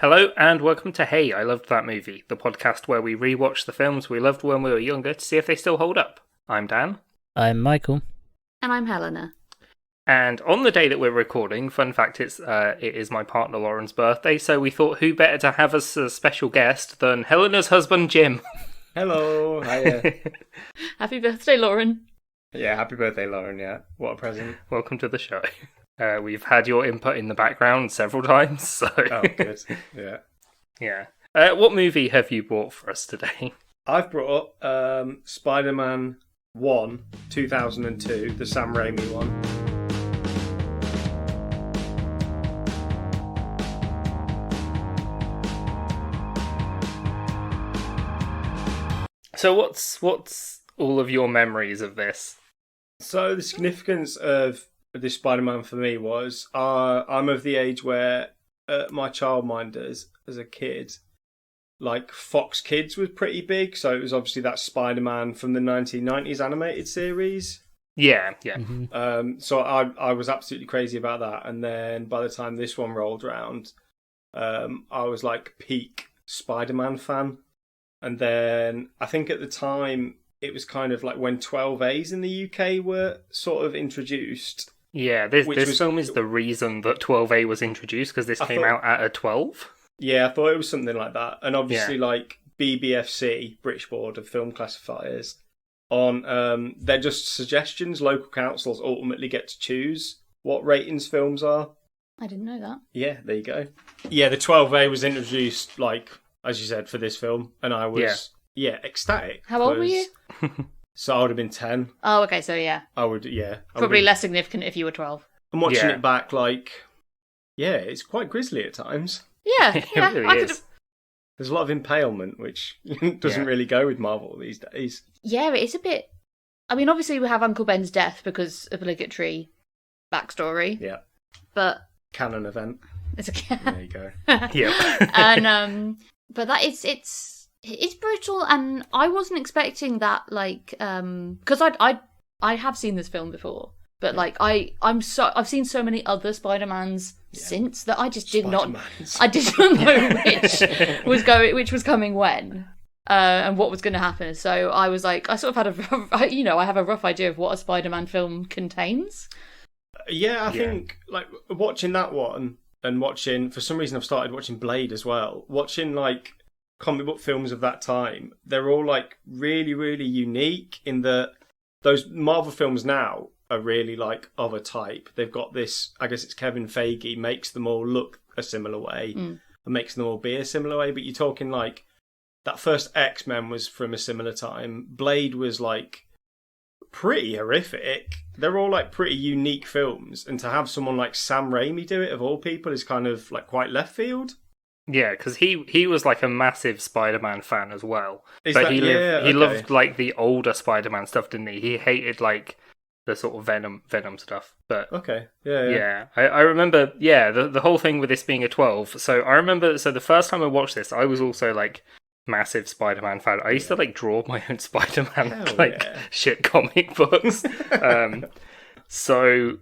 Hello and welcome to Hey, I Loved That Movie, the podcast where we rewatch the films we loved when we were younger to see if they still hold up. I'm Dan. I'm Michael. And I'm Helena. And on the day that we're recording, fun fact, it is my partner Lauren's birthday, so we thought who better to have as a special guest than Helena's husband Jim. Hello, hiya. Happy birthday, Lauren. Yeah, happy birthday, Lauren, yeah. What a present. Welcome to the show. We've had your input in the background several times, so... Oh, good, yeah. Yeah. What movie have you brought for us today? I've brought up Spider-Man 1, 2002, the Sam Raimi one. So what's all of your memories of this? So the significance of this Spider-Man for me was I'm of the age where my childminders as a kid, like Fox Kids was pretty big, so it was obviously that Spider-Man from the 1990s animated series. Yeah. Mm-hmm. So I was absolutely crazy about that, and then by the time this one rolled around, I was like peak Spider-Man fan. And then I think at the time it was kind of like when 12As in the UK were sort of introduced. Yeah, this film is the reason that 12A was introduced, because this came out at a 12. Yeah, I thought it was something like that. And obviously like BBFC, British Board of Film Classifiers, they're just suggestions. Local councils ultimately get to choose what ratings films are. I didn't know that. Yeah, there you go. Yeah, the 12A was introduced, like, as you said, for this film, and I was, ecstatic. How old were you? So I would have been 10. Oh, okay, so yeah. I would, yeah. Probably less significant if you were 12. I'm watching it back, like, it's quite grisly at times. Yeah, It yeah. really is. There's a lot of impalement, which doesn't really go with Marvel these days. Yeah, it is a bit... I mean, obviously we have Uncle Ben's death because obligatory backstory. Yeah. But... Canon event. It's a... There you go. Yep. And, but that it's brutal, and I wasn't expecting that, like, because I have seen this film before, but like I've seen so many other Spider-Mans since that I just did not know which was coming when, and what was going to happen. So I was like, I sort of had I have a rough idea of what a Spider-Man film contains. Yeah, I think like watching that one. And watching, for some reason I've started watching Blade as well. Watching like comic book films of that time, they're all like really, really unique in that those Marvel films now are really like of a type. They've got this, I guess it's Kevin Feige, makes them all look a similar way and makes them all be a similar way. But you're talking like that first X-Men was from a similar time. Blade was like pretty horrific. They're all like pretty unique films, and to have someone like Sam Raimi do it of all people is kind of like quite left field. Yeah, because he was like a massive Spider-Man fan as well. He loved like the older Spider-Man stuff, didn't he? He hated like the sort of Venom stuff. But I remember the whole thing with this being a 12. So I remember the first time I watched this, I was also like massive Spider-Man fan. I used to like draw my own Spider-Man shit comic books. So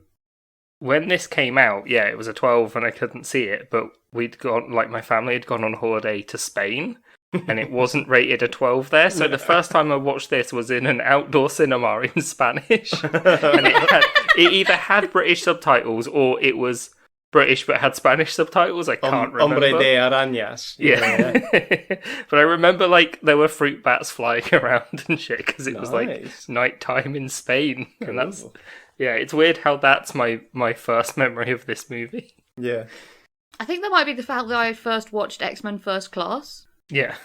when this came out, it was a 12 and I couldn't see it, but my family had gone on holiday to Spain and it wasn't rated a 12 there. So the first time I watched this was in an outdoor cinema in Spanish. And it either had British subtitles or it was British but had Spanish subtitles. I can't remember. Hombre de arañas. Yeah. But I remember like there were fruit bats flying around and shit because it was like nighttime in Spain. And that's it's weird how that's my first memory of this movie. Yeah. I think that might be the fact that I first watched X-Men First Class. Yeah.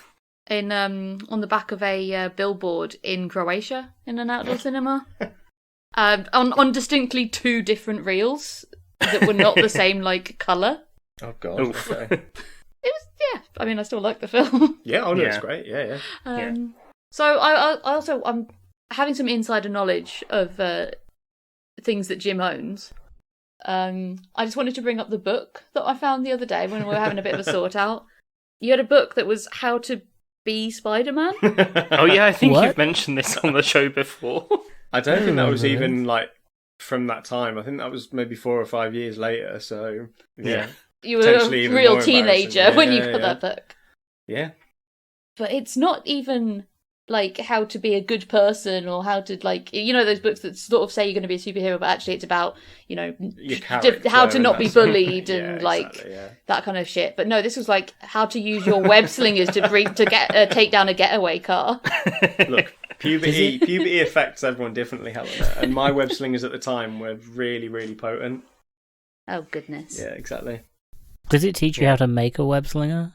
In on the back of a billboard in Croatia in an outdoor cinema. On distinctly two different reels that were not the same like colour. Oh god. Okay. It was I mean I still like the film. Yeah, it's great. Yeah. So I'm having some insider knowledge of things that Jim owns. I just wanted to bring up the book that I found the other day when we were having a bit of a sort out. You had a book that was How to Be Spider-Man. Oh yeah, I think you've mentioned this on the show before. I don't think that was even like from that time. I think that was maybe 4 or 5 years later. So yeah. You were a Potentially even real more teenager embarrassing. when you Yeah, got yeah. that book. Yeah. But it's not even like how to be a good person or how to like those books that sort of say you're going to be a superhero, but actually it's about Your character how to and not be that sort of- bullied Yeah, and like exactly, yeah. that kind of shit. But no, this was like how to use your web slingers to take down a getaway car. Look, puberty affects everyone differently, Helena. And my web slingers at the time were really, really potent. Oh goodness. Yeah, exactly. Does it teach you how to make a web slinger?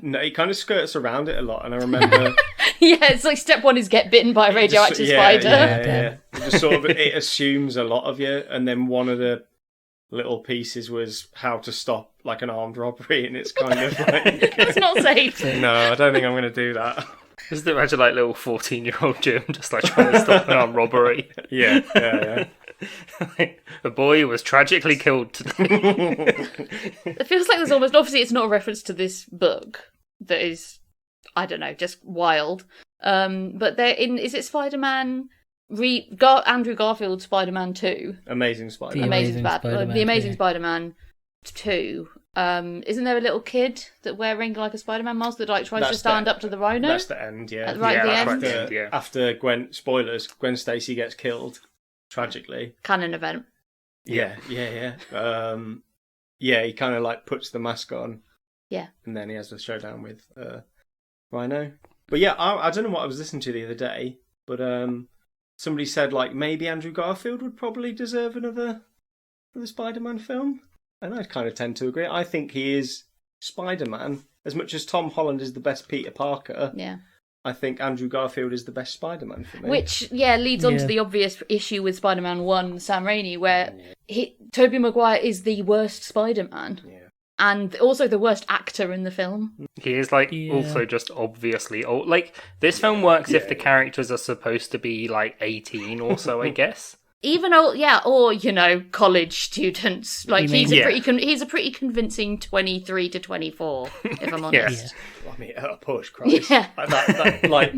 No, it kind of skirts around it a lot, and I remember Yeah, it's like step one is get bitten by a radioactive spider. Yeah. It just sort of it assumes a lot of you, and then one of the little pieces was how to stop like an armed robbery, and it's kind of like That's not safe. no, I don't think I'm going to do that. Just imagine like little 14-year-old Jim just like trying to stop an armed robbery. Yeah. A boy was tragically killed today. It feels like there's almost obviously it's not a reference to this book that is I don't know, just wild. But they're in is it Spider-Man Andrew Garfield's Spider-Man 2? Amazing Spider-Man. The Amazing Spider-Man 2. Isn't there a little kid that wearing like a Spider-Man mask that like tries to stand up to the Rhino? That's the end, yeah. Right at the end? After Gwen Stacy gets killed tragically. Canon event. Yeah. He kind of like puts the mask on. Yeah. And then he has the showdown with Rhino. But yeah, I don't know what I was listening to the other day, but somebody said like maybe Andrew Garfield would probably deserve another Spider-Man film. And I kind of tend to agree. I think he is Spider-Man. As much as Tom Holland is the best Peter Parker, Yeah. I think Andrew Garfield is the best Spider-Man for me. Which, leads on to the obvious issue with Spider-Man 1, Sam Raimi, where Tobey Maguire is the worst Spider-Man. Yeah. And also the worst actor in the film. He is like also just obviously old. Like this film works if the characters are supposed to be like 18 or so, I guess. Even old, or college students. Like You he's mean- he's a pretty convincing 23 to 24, if I'm honest. I mean, at a push, Christ. Yeah. Like that like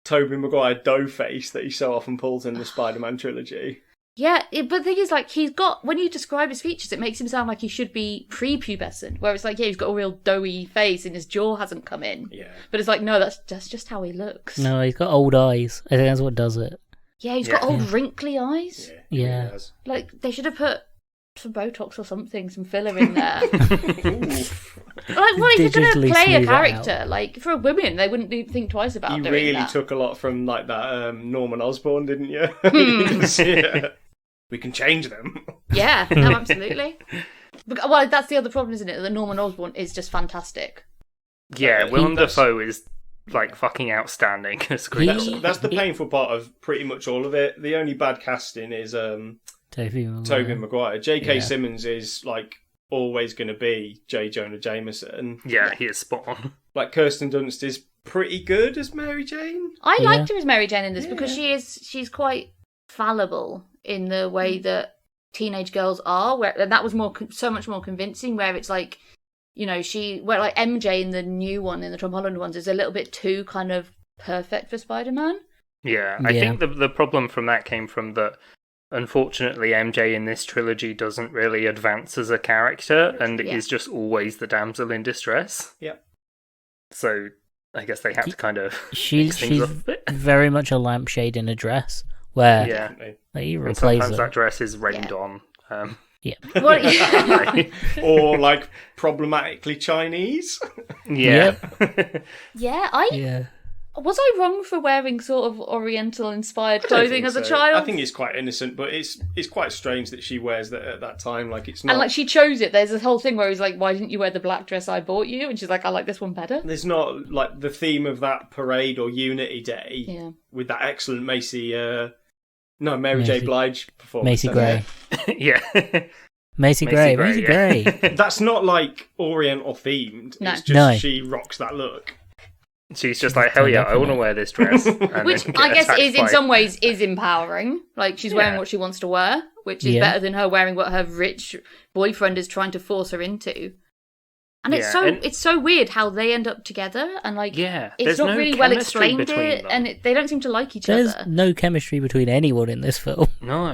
Tobey Maguire dough face that he so often pulls in the Spider-Man trilogy. Yeah, but the thing is, like, he's got, when you describe his features, it makes him sound like he should be pre-pubescent, where it's like, he's got a real doughy face and his jaw hasn't come in. Yeah. But it's like, no, that's just how he looks. No, he's got old eyes. I think that's what does it. Yeah, he's got old wrinkly eyes. Yeah. He has. Like, they should have put some Botox or something, some filler in there. Like, what if you're going to Digitally play a smooth it character? Like, for a woman, they wouldn't think twice about You doing really that. took a lot from like that Norman Osborn, didn't you? Yeah. We can change them. Yeah, no, absolutely. Well, that's the other problem, isn't it? That Norman Osborn is just fantastic. Yeah, Willem Dafoe is like fucking outstanding as Green. That's the painful part of pretty much all of it. The only bad casting is Tobey Tobey Maguire. J.K. Yeah. Simmons is like always going to be J. Jonah Jameson. Yeah, he is spot on. Like Kirsten Dunst is pretty good as Mary Jane. I Yeah. liked her as Mary Jane in this because she's quite fallible in the way that teenage girls are, and that was so much more convincing. Where it's like, where like MJ in the new one, in the Tom Holland ones, is a little bit too kind of perfect for Spider-Man. Yeah, I think the problem from that came from that. Unfortunately, MJ in this trilogy doesn't really advance as a character and is just always the damsel in distress. Yep. So I guess they had to kind of She's mix things up a bit. very much a lampshade in a dress where Yeah, he and replaces sometimes it. that dress is rained on. Well, yeah. Or like problematically Chinese. Yeah. Yeah. Was I wrong for wearing sort of Oriental-inspired I don't clothing think as a so. child? I think it's quite innocent, but it's quite strange that she wears that at that time. Like it's not. And like she chose it. There's this whole thing where he's like, "Why didn't you wear the black dress I bought you?" And she's like, "I like this one better." There's not like the theme of that parade or Unity Day Yeah. with that excellent Mary J. Blige performance. Macy Gray. Yeah. Macy Gray. That's not like Oriental themed. No. It's just No. she rocks that look. She's just like, hell yeah, I want to wear this dress. And Which then get I guess attacked is in by- some ways is empowering. Like she's wearing Yeah. what she wants to wear, which is Yeah. better than her wearing what her rich boyfriend is trying to force her into. And it's so weird how they end up together, and like it's not no really well explained and they don't seem to like each other. There's no chemistry between anyone in this film. No.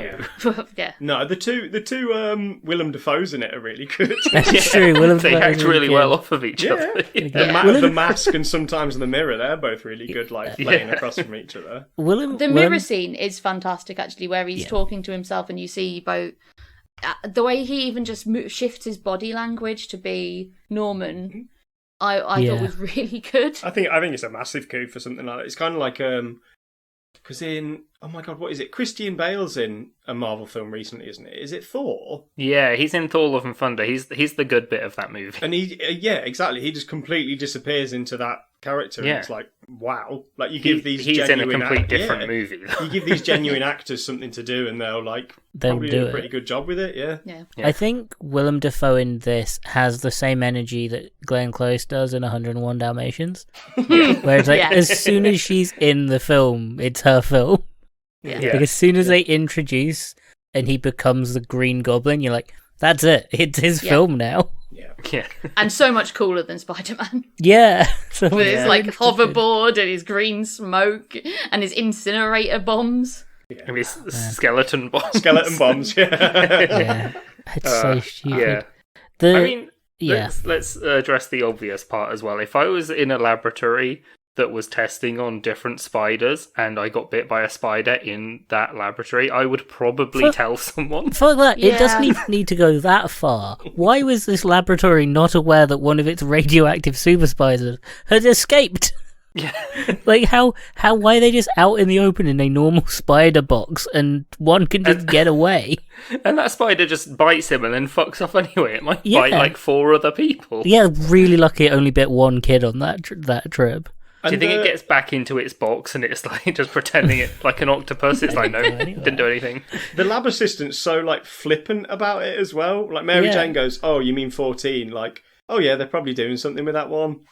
Yeah. No, the two Willem Dafoe's in it are really good. That's true. Willem They Dafoe's act really good. well off of each other. The Mask and sometimes The Mirror, they're both really good, like laying across from each other. The mirror scene is fantastic, actually, where he's talking to himself, and you see both. The way he even just shifts his body language to be Norman, I thought was really good. I think it's a massive coup for something like that. It's kind of like because oh my god, what is it? Christian Bale's in a Marvel film recently, isn't it? Is it Thor? Yeah, he's in Thor: Love and Thunder. He's the good bit of that movie. And he exactly. He just completely disappears into that character. And it's like, wow, like you give these he's in a genuine complete different movie. You give these genuine actors something to do, and they'll probably do a pretty good job with it. Yeah. I think Willem Dafoe in this has the same energy that Glenn Close does in 101 Dalmatians, where it's like as soon as she's in the film, it's her film. Yeah. Like as soon as they introduce and he becomes the Green Goblin, you're like, that's it. It's his film now. Yeah. And so much cooler than Spider-Man. Yeah. So with his hoverboard and his green smoke and his incinerator bombs. Yeah. And his skeleton bombs. Skeleton bombs, yeah. It's so stupid. Yeah. I mean, let's address the obvious part as well. If I was in a laboratory that was testing on different spiders and I got bit by a spider in that laboratory, I would probably tell someone. Fuck that. It doesn't even need to go that far. Why was this laboratory not aware that one of its radioactive super spiders had escaped? Yeah. Like, why are they just out in the open in a normal spider box and one can just get away? And that spider just bites him and then fucks off anyway. It might bite like 4 other people. Yeah, really lucky it only bit one kid on that trip. Do you think it gets back into its box and it's like just pretending it's like an octopus? It's like, no, didn't do anything. The lab assistant's so like flippant about it as well. Like Mary Jane goes, "Oh, you mean 14?" Like, oh yeah, they're probably doing something with that one.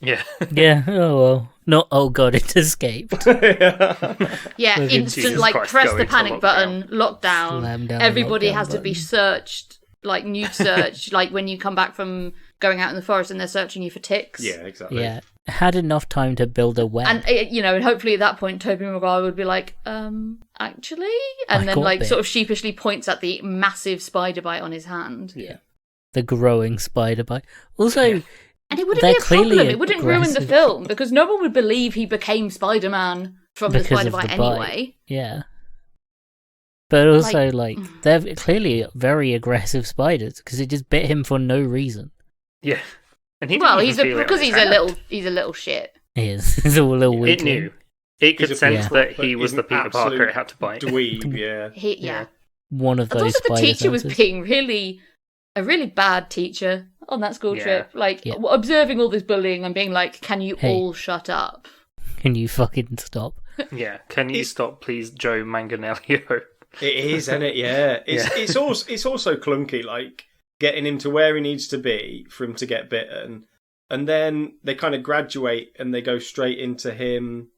Yeah. Yeah. Oh well. Not. Oh god, it escaped. Yeah. Instant like press the panic button, lockdown. Everybody has to be searched, like nude search, like when you come back from going out in the forest and they're searching you for ticks. Yeah, exactly. Yeah. Had enough time to build a web. And, and hopefully at that point, Tobey Maguire would be like, actually? And then, like, sort of sheepishly points at the massive spider bite on his hand. Yeah. The growing spider bite. Also, and it wouldn't be a problem. It wouldn't ruin the film, because no one would believe he became Spider-Man from the spider bite anyway. Yeah. But also, they're clearly very aggressive spiders, because it just bit him for no reason. Yeah. And he's a little shit. He is. He's a little weak. It knew. It could sense that he was the Peter Parker it had to bite. Dweeb, yeah. One of those. Also, the teacher was being a really bad teacher on that school trip. Like observing all this bullying and being like, "Can you all shut up? Can you fucking stop?" Yeah. Can you stop, please, Joe Manganiello? It is, isn't it? Yeah. It's also clunky. Like, getting him to where he needs to be for him to get bitten, and then they kind of graduate and they go straight into him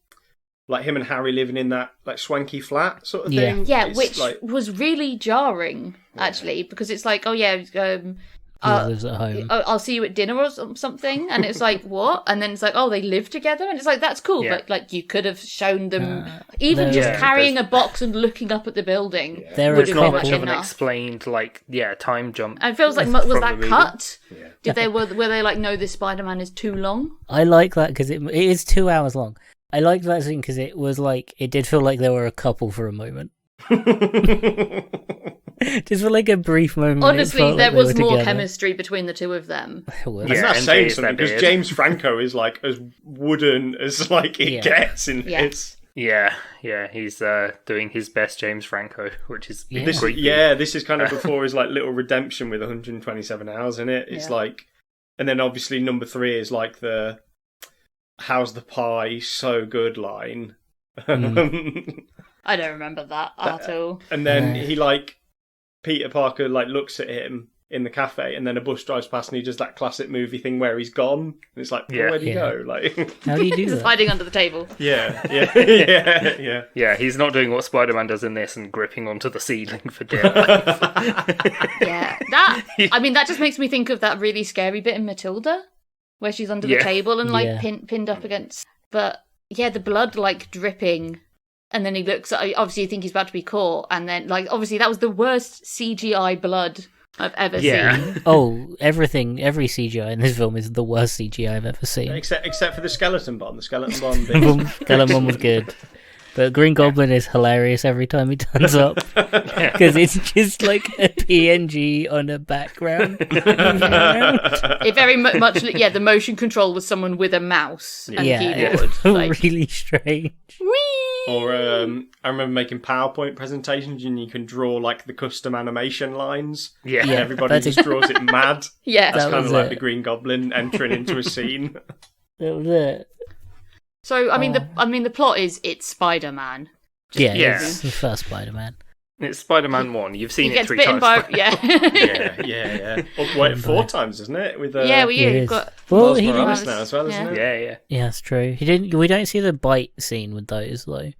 and Harry living in that like swanky flat sort of thing. Yeah, which was really jarring actually, because it's like, he lives at home. I'll see you at dinner or something, and it's like, what? And then it's like, oh, they live together, and it's like, that's cool, but like you could have shown them carrying a box and looking up at the building. There's not much of an explained time jump. And it feels like, was that cut? Yeah. Were they like, no, this Spider-Man is too long? I like that because it is 2 hours long. I liked that scene because it was like, it did feel like they were a couple for a moment. Just for like a brief moment. Honestly, there was more chemistry between the two of them. And that's saying something, because James Franco is like as wooden as like it gets in this. Yeah, he's doing his best James Franco, which is creepy. This is kind of before his like little redemption with 127 hours in it. It's like, and then obviously number 3 is like the "how's the pie so good" line. I don't remember that at all. And then he like, Peter Parker like looks at him in the cafe, and then a bus drives past and he does that classic movie thing where he's gone. And it's like, Yeah. where'd he go? Like, How do you do Just that? hiding under the table. yeah. Yeah, he's not doing what Spider-Man does in this and gripping onto the ceiling for dear life. Yeah, that just makes me think of that really scary bit in Matilda, where she's under the Yeah. table and like Yeah. pinned up against. But yeah, the blood like dripping, and then he looks. Obviously, you think he's about to be caught, and then like obviously that was the worst CGI blood I've ever Yeah. seen. Oh, every CGI in this film is the worst CGI I've ever seen. Except for the skeleton bomb. The skeleton bomb. Skeleton one was good. But Green Goblin is hilarious every time he turns up. Because it's just like a PNG on a background. It very much, yeah. The motion control was someone with a mouse and Yeah, keyboard. it's Like, really strange. whee! Or I remember making PowerPoint presentations and you can draw like the custom animation lines. Yeah. And Yeah. everybody that's just it. draws it mad. Yeah. That's That kind was of like it. the Green Goblin entering into a scene. That was it. So the plot is it's Spider-Man. Yeah, Yeah. it's the first Spider-Man. It's Spider-Man 1. You've seen He it gets 3 bitten times. by yeah. Yeah. Oh, wait, 4 times, isn't it? With Yeah, Yeah, it you've is. got Well, Miles he Morales didn't. now as well, isn't Yeah. it? Yeah. Yeah, that's true. He didn't. We don't see the bite scene with those though.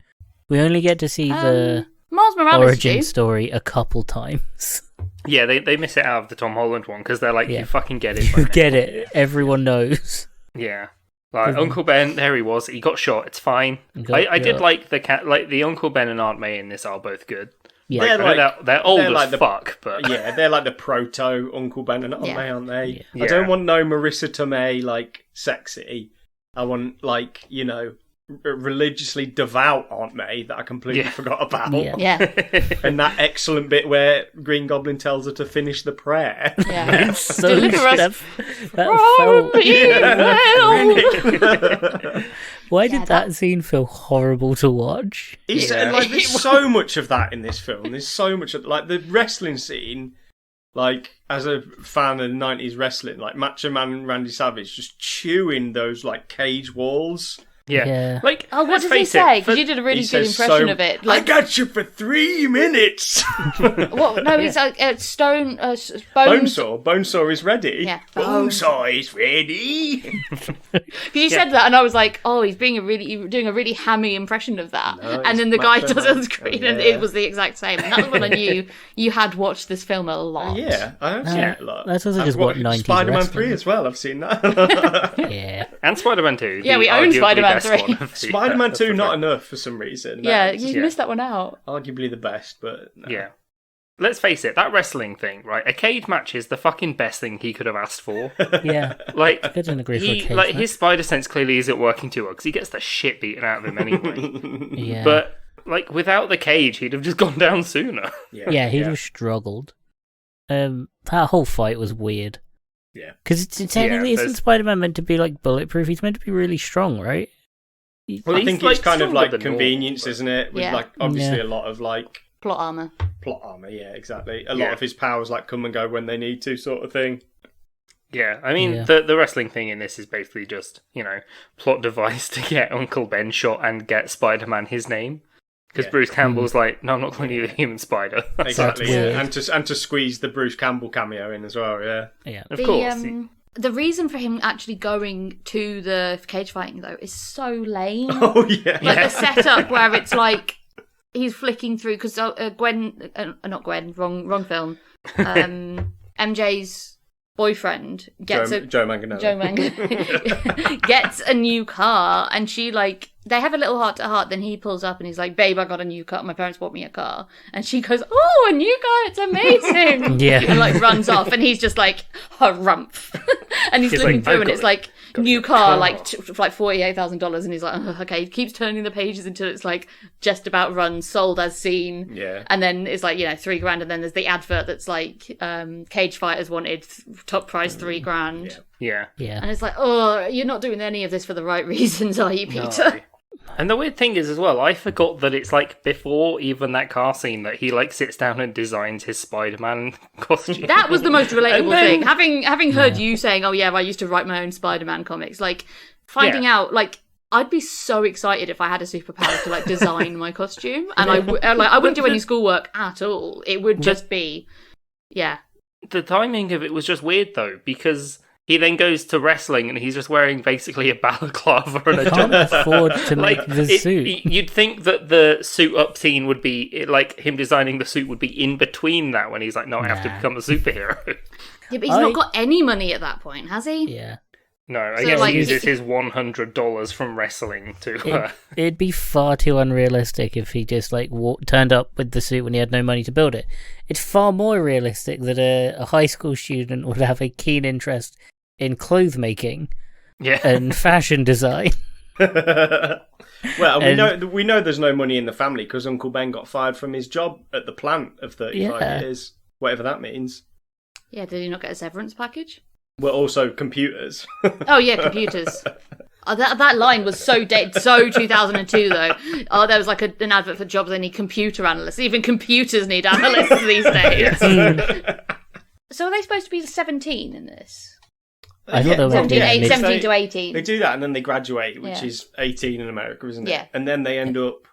We only get to see the Miles Morales origin do. story a couple times. Yeah, they miss it out of the Tom Holland one because they're like, Yeah. you fucking get it. by You now." get it. Everyone knows. Yeah. Like Mhm. Uncle Ben, there he was. He got shot. It's fine. I did like the Uncle Ben and Aunt May in this are both good. Yeah, They're I know like- they're old they're as like the- fuck, but Yeah, they're like the proto Uncle Ben and Aunt Yeah. May, aren't they? Yeah. I don't want no Marissa Tomei like sexy. I want like religiously devout Aunt May that I completely Yeah. forgot about. Yeah. Yeah, And that excellent bit where Green Goblin tells her to finish the prayer. yeah. so Deliver us that felt. well. Why Yeah, did that scene feel horrible to watch? It's Yeah. like there's so much of that in this film. There's so much of like the wrestling scene. Like as a fan of '90s wrestling, like Macho Man and Randy Savage just chewing those like cage walls. yeah. Yeah. Like, Oh, what let's does he face say? it, Because you did a really He good says impression of it. I Like, got you for 3 minutes. what? No, it's like stone. Bones. Bonesaw is ready. Yeah. Bonesaw is ready. You said that, and I was like, "Oh, he's doing a really hammy impression of that." No, and then the it's guy Macho does it on Man. screen, Oh, and yeah. it was the exact same. And that was when I knew you had watched this film a lot. Yeah, I have seen it a lot. That's also I've just what watched 90s Spider-Man wrestling 3 is. as well. I've seen that. Yeah. and Spider-Man 2. Yeah, the we own arguably Spider-Man best 3. one of the- Spider-Man 2 of the not three. enough for some reason. Yeah, That's you missed that one out. arguably the best, but no. Yeah. Let's face it, that wrestling thing, right? A cage match is the fucking best thing he could have asked for. Yeah. Like, I couldn't agree for a cage match. his spider sense clearly isn't working too well because he gets the shit beaten out of him anyway. Yeah. But like without the cage, he'd have just gone down sooner. yeah, he just struggled. That whole fight was weird. Yeah. Because technically, isn't there's- Spider-Man meant to be like bulletproof? He's meant to be really strong, right? Well, I he's, think like, it's kind of stronger like than convenience, normal, isn't it? With Yeah. like obviously Yeah. a lot of like Plot armor. plot armor. Yeah, exactly. A Yeah. lot of his powers like come and go when they need to, sort of thing. Yeah, I mean, Yeah. the wrestling thing in this is basically just, plot device to get Uncle Ben shot and get Spider-Man his name. Because Yeah. Bruce Campbell's like, no, I'm not calling you the human spider. Exactly. weird. Yeah. And to squeeze the Bruce Campbell cameo in as well. Yeah. Yeah. Of course. The reason for him actually going to the cage fighting though is so lame. Oh yeah. Like the setup where it's like he's flicking through because Gwen, not Gwen, wrong film. MJ's boyfriend gets Joe Manganiello. Joe Manganiello gets a new car, and she they have a little heart to heart. Then he pulls up and he's like, "Babe, I got a new car. My parents bought me a car." And she goes, "Oh, a new car! It's amazing!" Yeah. and runs off, and he's just like harumph, and he's He's looking like, through, "I've and got it's a- like got new a car, car." like $48,000, and he's like, "Ugh, okay." He keeps turning the pages until it's like just about run, sold as seen. Yeah. And then it's like, $3,000, and then there's the advert that's like cage fighters wanted top price $3,000. Yeah. Yeah. And it's like, oh, you're not doing any of this for the right reasons, are you, Peter? No. And the weird thing is as well, I forgot that it's like before even that car scene that he like sits down and designs his Spider-Man costume. That was the most relatable And then- thing. Having heard you saying, "Oh yeah, I used to write my own Spider-Man comics," like finding out, like I'd be so excited if I had a superpower to like design my costume, and I wouldn't do any schoolwork at all. It would just be, yeah. The timing of it was just weird though, because he then goes to wrestling and he's just wearing basically a balaclava and a Can't jumper. afford to make the suit. You'd think that the suit up scene would be like him designing the suit would be in between that when he's like, no, I have to become a superhero. Yeah, but he's not got any money at that point, has he? Yeah. No, I So, guess like, he uses his $100 from wrestling to. It'd be far too unrealistic if he just like turned up with the suit when he had no money to build it. It's far more realistic that a high school student would have a keen interest in clothes making and fashion design. Well, we know there's no money in the family because Uncle Ben got fired from his job at the plant of 35 years, whatever that means. Yeah, did he not get a severance package? Well, also computers. Oh yeah, computers. That line was so dead, so 2002 though. Oh, there was like an advert for jobs they need computer analysts. Even computers need analysts these days. So are they supposed to be 17 in this? I thought they were 17 to 18. They do that and then they graduate, which is 18 in America, isn't it? Yeah. And then they end up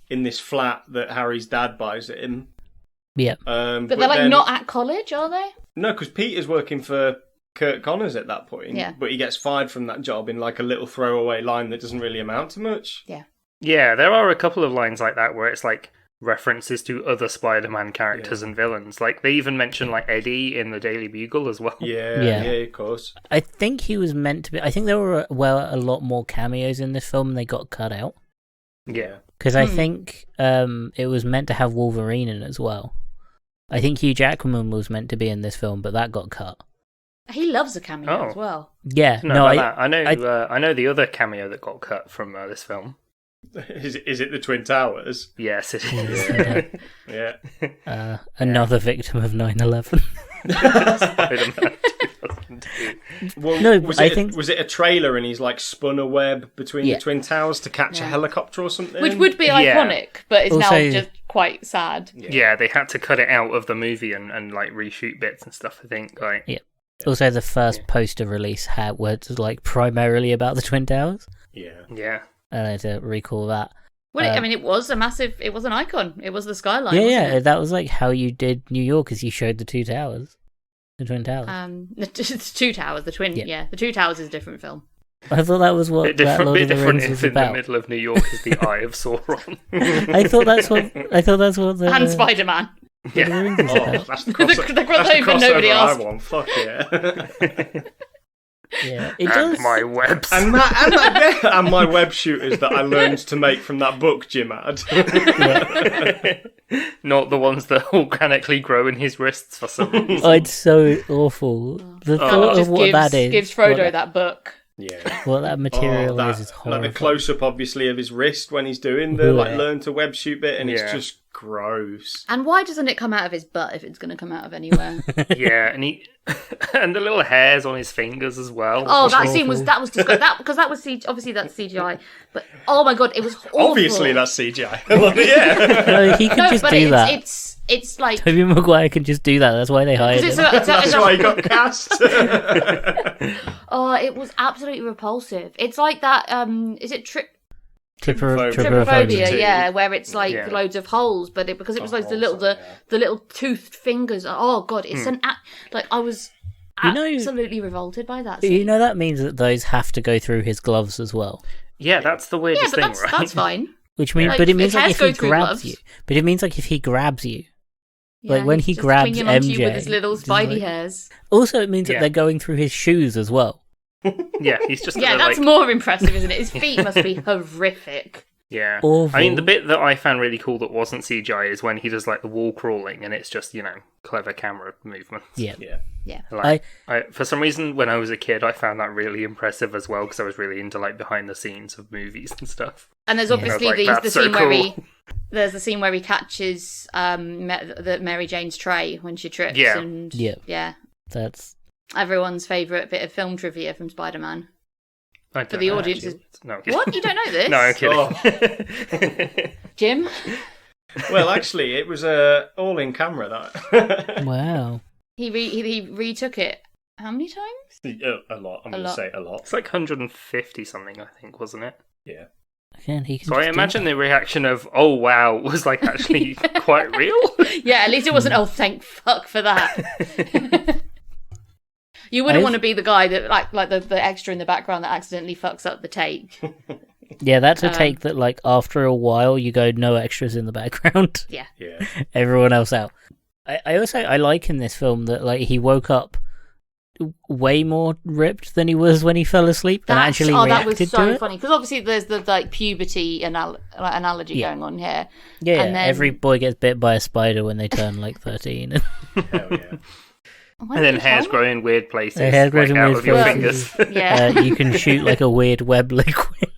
in this flat that Harry's dad buys him. Yeah. But they're like not at college, are they? No, because Peter's working for Kurt Connors at that point. Yeah. But he gets fired from that job in like a little throwaway line that doesn't really amount to much. Yeah. Yeah, there are a couple of lines like that where it's like references to other Spider-Man characters and villains. Like they even mention like Eddie in the Daily Bugle as well. Yeah, of course. I think he was meant to be. I think there were a lot more cameos in this film and they got cut out. Yeah. Because I think it was meant to have Wolverine in as well. I think Hugh Jackman was meant to be in this film, but that got cut. He loves a cameo as well. Yeah, I know the other cameo that got cut from this film. Is it the Twin Towers? Yes, it is. Yeah. Another victim of 9/11. Spider-Man 2002. Well, No, was it a trailer and he's like spun a web between the Twin Towers to catch a helicopter or something? Which would be iconic, but it's now just quite sad. Yeah, they had to cut it out of the movie and like reshoot bits and stuff, I think. Like, yeah. Also, the first poster release was like primarily about the Twin Towers. Yeah. Yeah. I had to recall that. Well, I mean, it was an icon. It was the skyline. Yeah, wasn't it? that was like how you did New York, as you showed the Twin Towers. It's Two Towers. The Two Towers is a different film. I thought that was what that Lord of the Rings was in about. the middle of New York is the Eye of Sauron. I thought that's what the And Spider-Man. Lord of the Rings is about. That's the crossover, The crossover nobody asked. I want. Fuck yeah. Yeah, it and does. my webs. and my web shooters that I learned to make from that book Jim had. Not the ones that organically grow in his wrists for some reason. Oh, it's so awful. The thought of what that is. Gives Frodo that book. Yeah. What that material is horrible. Like the close-up, obviously, of his wrist when he's doing the learn to web shoot bit, and it's just gross. And why doesn't it come out of his butt if it's going to come out of anywhere? Yeah, and and the little hairs on his fingers as well. Oh, that scene was disgusting. Because that was obviously that's CGI. But oh my god, it was awful. Obviously, that's CGI. Yeah. No, he could just do that. It's like Tobey Maguire can just do that. That's why they hired him. That's why he got cast. Oh, it was absolutely repulsive. It's like that. Is it Trypophobia? Yeah, where it's like loads of holes, but because it was like the little toothed fingers. Oh god, it's I was absolutely revolted by that scene. You know that means that those have to go through his gloves as well. Yeah, that's the weirdest thing, right? That's fine. Which means, Like, but it means like if he grabs gloves. you. But it means like if he grabs you. Yeah, Like when he he's just grabs clinging onto MJ you with his little just spidey like- hairs. Also, it means that they're going through his shoes as well. Yeah, he's just Yeah, gonna, that's like, more impressive, isn't it? His feet must be horrific. Yeah. Awful. I mean, the bit that I found really cool that wasn't CGI is when he does like the wall crawling and it's just, clever camera movements. Yeah. Like, for some reason, when I was a kid, I found that really impressive as well because I was really into like behind the scenes of movies and stuff. And there's obviously I was like, the "That's so scene where cool." there's the scene where he catches the Mary Jane's tray when she trips. Yeah. And Yeah. That's everyone's favourite bit of film trivia from Spider-Man. I don't For the know, audience actually. is- No, I'm kidding. What? You don't know this? No, I'm kidding. Jim? Well, actually, it was all in camera. That wow. He retook it how many times? a lot. I'm going to say a lot. It's like 150 something, I think, wasn't it? Yeah. Again, he can So I just do imagine that. the reaction of "Oh wow" was like actually quite real. Yeah, at least it wasn't. Oh, thank fuck for that. You wouldn't want to be the guy that like the extra in the background that accidentally fucks up the take. Yeah, that's a take that, like, after a while, you go, no extras in the background. Yeah. Yeah. Everyone else out. I like in this film that, like, he woke up way more ripped than he was when he fell asleep and actually that reacted was to so it. funny because obviously there's the like puberty analogy going on here. Yeah, and then... every boy gets bit by a spider when they turn, like, 13. Hell yeah. When And then did hairs he grow in weird places, Their hair grows like in out weird of your places. fingers. Yeah. You can shoot, like, a weird web liquid.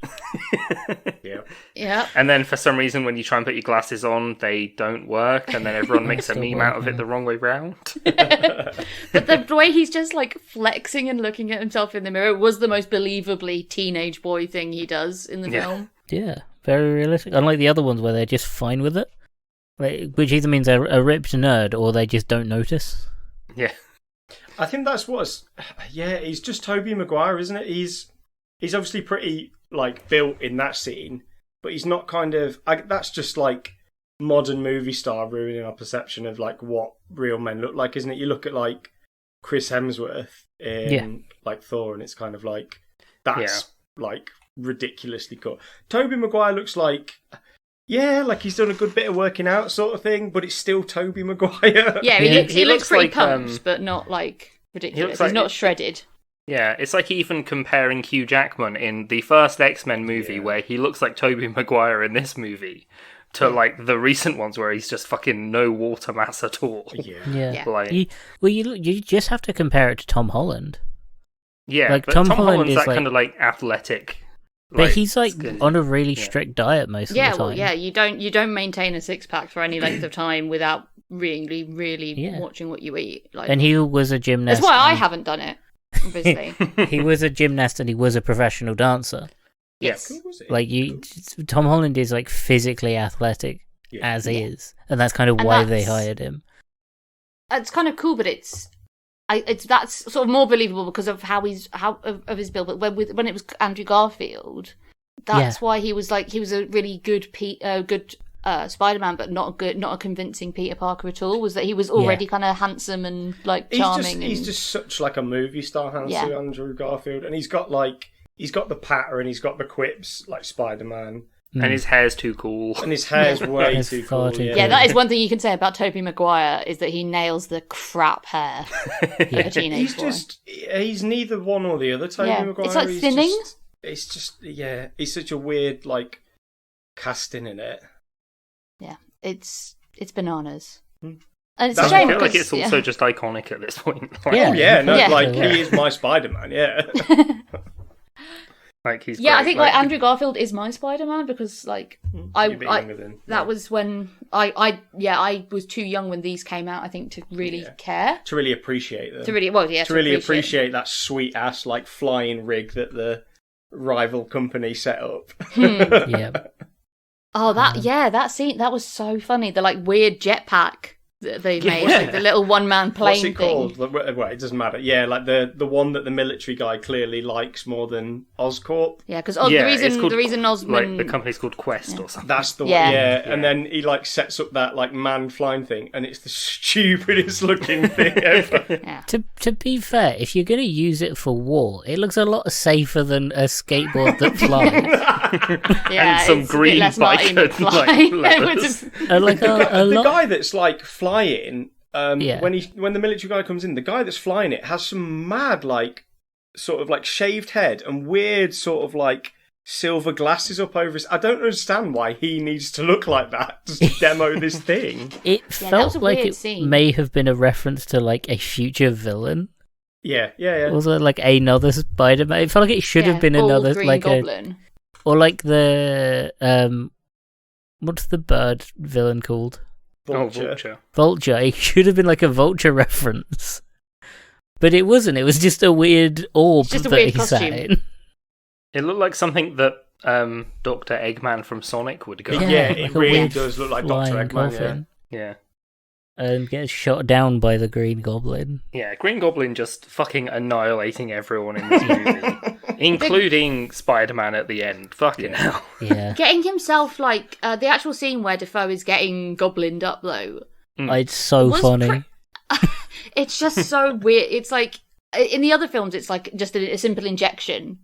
Yeah. Yeah. And then for some reason, when you try and put your glasses on, they don't work, and then everyone makes a Still meme work, out of it yeah. the wrong way round. But the way he's just like flexing and looking at himself in the mirror was the most believably teenage boy thing he does in the Yeah. film. Yeah, very realistic. Unlike the other ones where they're just fine with it. Like, which either means they're a ripped nerd or they just don't notice. Yeah. I think that's what's. Yeah, he's just Tobey Maguire, isn't it? He's obviously pretty like built in that scene, but he's not kind of. That's just like modern movie star ruining our perception of like what real men look like, isn't it? You look at like Chris Hemsworth in like Thor, and it's kind of like that's like ridiculously cut. Tobey Maguire looks like. Yeah, like he's done a good bit of working out sort of thing, but it's still Tobey Maguire. Yeah, Yeah. he looks pretty like, pumped, but not like ridiculous. like- He's not shredded. Yeah, it's like even comparing Hugh Jackman in the first X-Men movie, where he looks like Tobey Maguire in this movie, to like the recent ones where he's just fucking no water mass at all. Yeah. Yeah. Like, You just have to compare it to Tom Holland. yeah, like, but Tom Tom Holland Holland's is, that like- kind of like athletic. But he's like skin. on a really Yeah. strict diet most of the Yeah, time. well, yeah, you don't maintain a six pack for any length of time without really Yeah. watching what you eat. Like, And he was a gymnast. that's why I and- haven't done it. Obviously, He was a gymnast and he was a professional dancer. yes. Who was it? Like Tom Holland is like physically athletic Yeah. as he is, and that's kind of And why they that's- hired him. It's kind of cool, but that's sort of more believable because of how of his build. But when it was Andrew Garfield, that's why he was a really good Spider-Man, but not a convincing Peter Parker at all. Was that he was already kind of handsome and like charming? He's just such like a movie star, Andrew Garfield, and he's got the patter and he's got the quips like Spider-Man, and his hair's too cool. and his hair's way It's too far cool. too Yeah, Yeah, that is one thing you can say about Tobey Maguire is that he nails the crap hair of a teenage boy. he's neither one or the other. Tobey Yeah, Maguire. it's like He's thinning. he's such a weird like casting in it. Yeah, it's bananas. Hmm. And it's That's a shame I feel like because, it's also just iconic at this point. Like, Yeah. Oh yeah, no, Yeah. like Yeah. he is my Spider-Man. Yeah, like he's yeah, I great. think like Andrew Garfield is my Spider-Man because like You're a bit younger than that was when I was too young when these came out. I think to really care, to really appreciate them. to really appreciate that sweet ass like flying rig that the rival company set up. Yeah. Oh, that scene that was so funny. The like weird jetpack that they made, like, the little one-man plane What's it thing. called? Well, it doesn't matter. Yeah, like the one that the military guy clearly likes more than Oscorp. Yeah, because Yeah, the it's called, reason Osman like the company's called Quest or something. That's the Yeah. one. Yeah. Yeah. And then he like sets up that like man flying thing, and it's the stupidest looking thing ever. yeah. To be fair, if you're going to use it for war, it looks a lot safer than a skateboard that flies. Yeah, And some it's a bit green less Marty biker, McFly. like, It leathers. was just- Like a The lot. guy that's like flying, Yeah. when the military guy comes in, the guy that's flying it has some mad like sort of like shaved head and weird sort of like silver glasses up over his. I don't understand why he needs to look like that to demo this thing. It that felt was a like weird it scene. may have been a reference to like a future villain. Yeah, yeah, yeah. Also, like another Spider-Man. It felt like it should have been bald another Green like Goblin. or like the what's the bird villain called? Vulture. Oh, Vulture. Vulture. It should have been like a Vulture reference, but it wasn't. It was just a weird orb It's just a that weird he sat costume. in. It looked like something that Dr. Eggman from Sonic would go. Yeah, Yeah, it like a really weird does look like flying Dr. Eggman. coffin. Yeah. And gets shot down by the Green Goblin. Yeah, Green Goblin just fucking annihilating everyone in this movie. Including Spider-Man at the end. Fucking hell. Yeah. Getting himself, like, the actual scene where Defoe is getting goblined up, though. It's so was funny. It's just so weird. It's like, in the other films, it's like just a simple injection.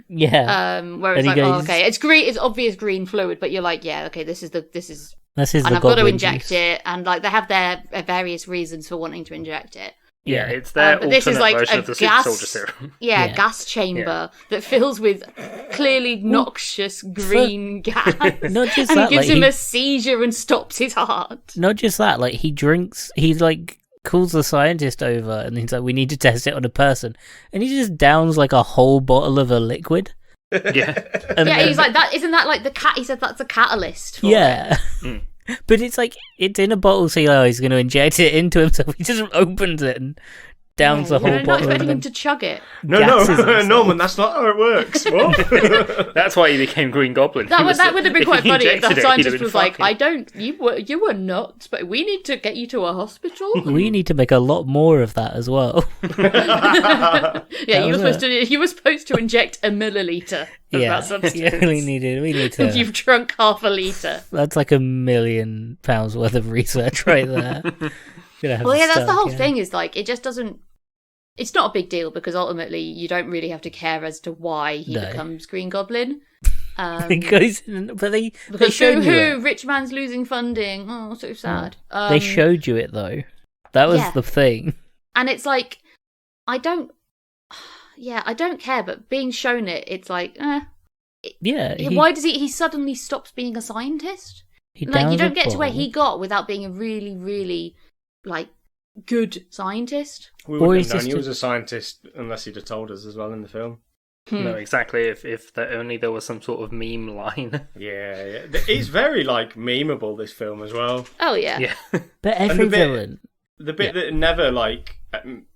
Yeah. Where it's And he like, goes- okay, it's green, it's obvious green fluid, but you're like, yeah, okay, this is, This is and the I've got to goblin inject juice. it, and like, they have their various reasons for wanting to inject it. Yeah, it's their but this is alternate like version a of the Super gas- Soldier Serum. Yeah, Yeah. gas chamber that fills with clearly noxious green gas. Not just and that, gives like, him he- a seizure and stops his heart. Not just that, like he drinks, he's like calls the scientist over and he's like, we need to test it on a person. And he just downs like a whole bottle of a liquid. Yeah. And Yeah, then- he's like, that isn't that like the cat? He said that's a catalyst. For yeah. Mm. But it's like, it's in a bottle, so he's going to inject it into himself. He just opens it and downs the whole You're not bottle. expecting and him to chug it. No, gases no, himself. Norman, that's not how it works. What? That's why he became Green Goblin. That He would was- that would have been if quite he funny if injected the it, he'd have scientist been was like, fucking- "I don't, you were nuts, but we need to get you to a hospital." We need to make a lot more of that as well. Yeah, you were was supposed to inject a milliliter of that substance. yeah, we need to. And you've drunk half a liter. That's like £1 million worth of research right there. Gonna have Well, to yeah, that's the start whole again. thing. Is like it just doesn't. It's not a big deal because ultimately you don't really have to care as to why he No. becomes Green Goblin. Because, but they Because showed you it. rich man's losing funding. Oh, so sad. They showed you it though. That was yeah. the thing. And it's like, I don't care, but being shown it, it's like, Yeah. why does he suddenly stops being a scientist? he Like, you downs don't a get to where bottle. he got without being a really, really, like, good scientist. We Or wouldn't he's have known just he a- was a scientist unless he'd have told us as well in the film. No, exactly. If only there was some sort of meme line. Yeah. It's very, like, memeable, this film, as well. Oh, yeah. Yeah. But every the bit- villain. The bit that never, like,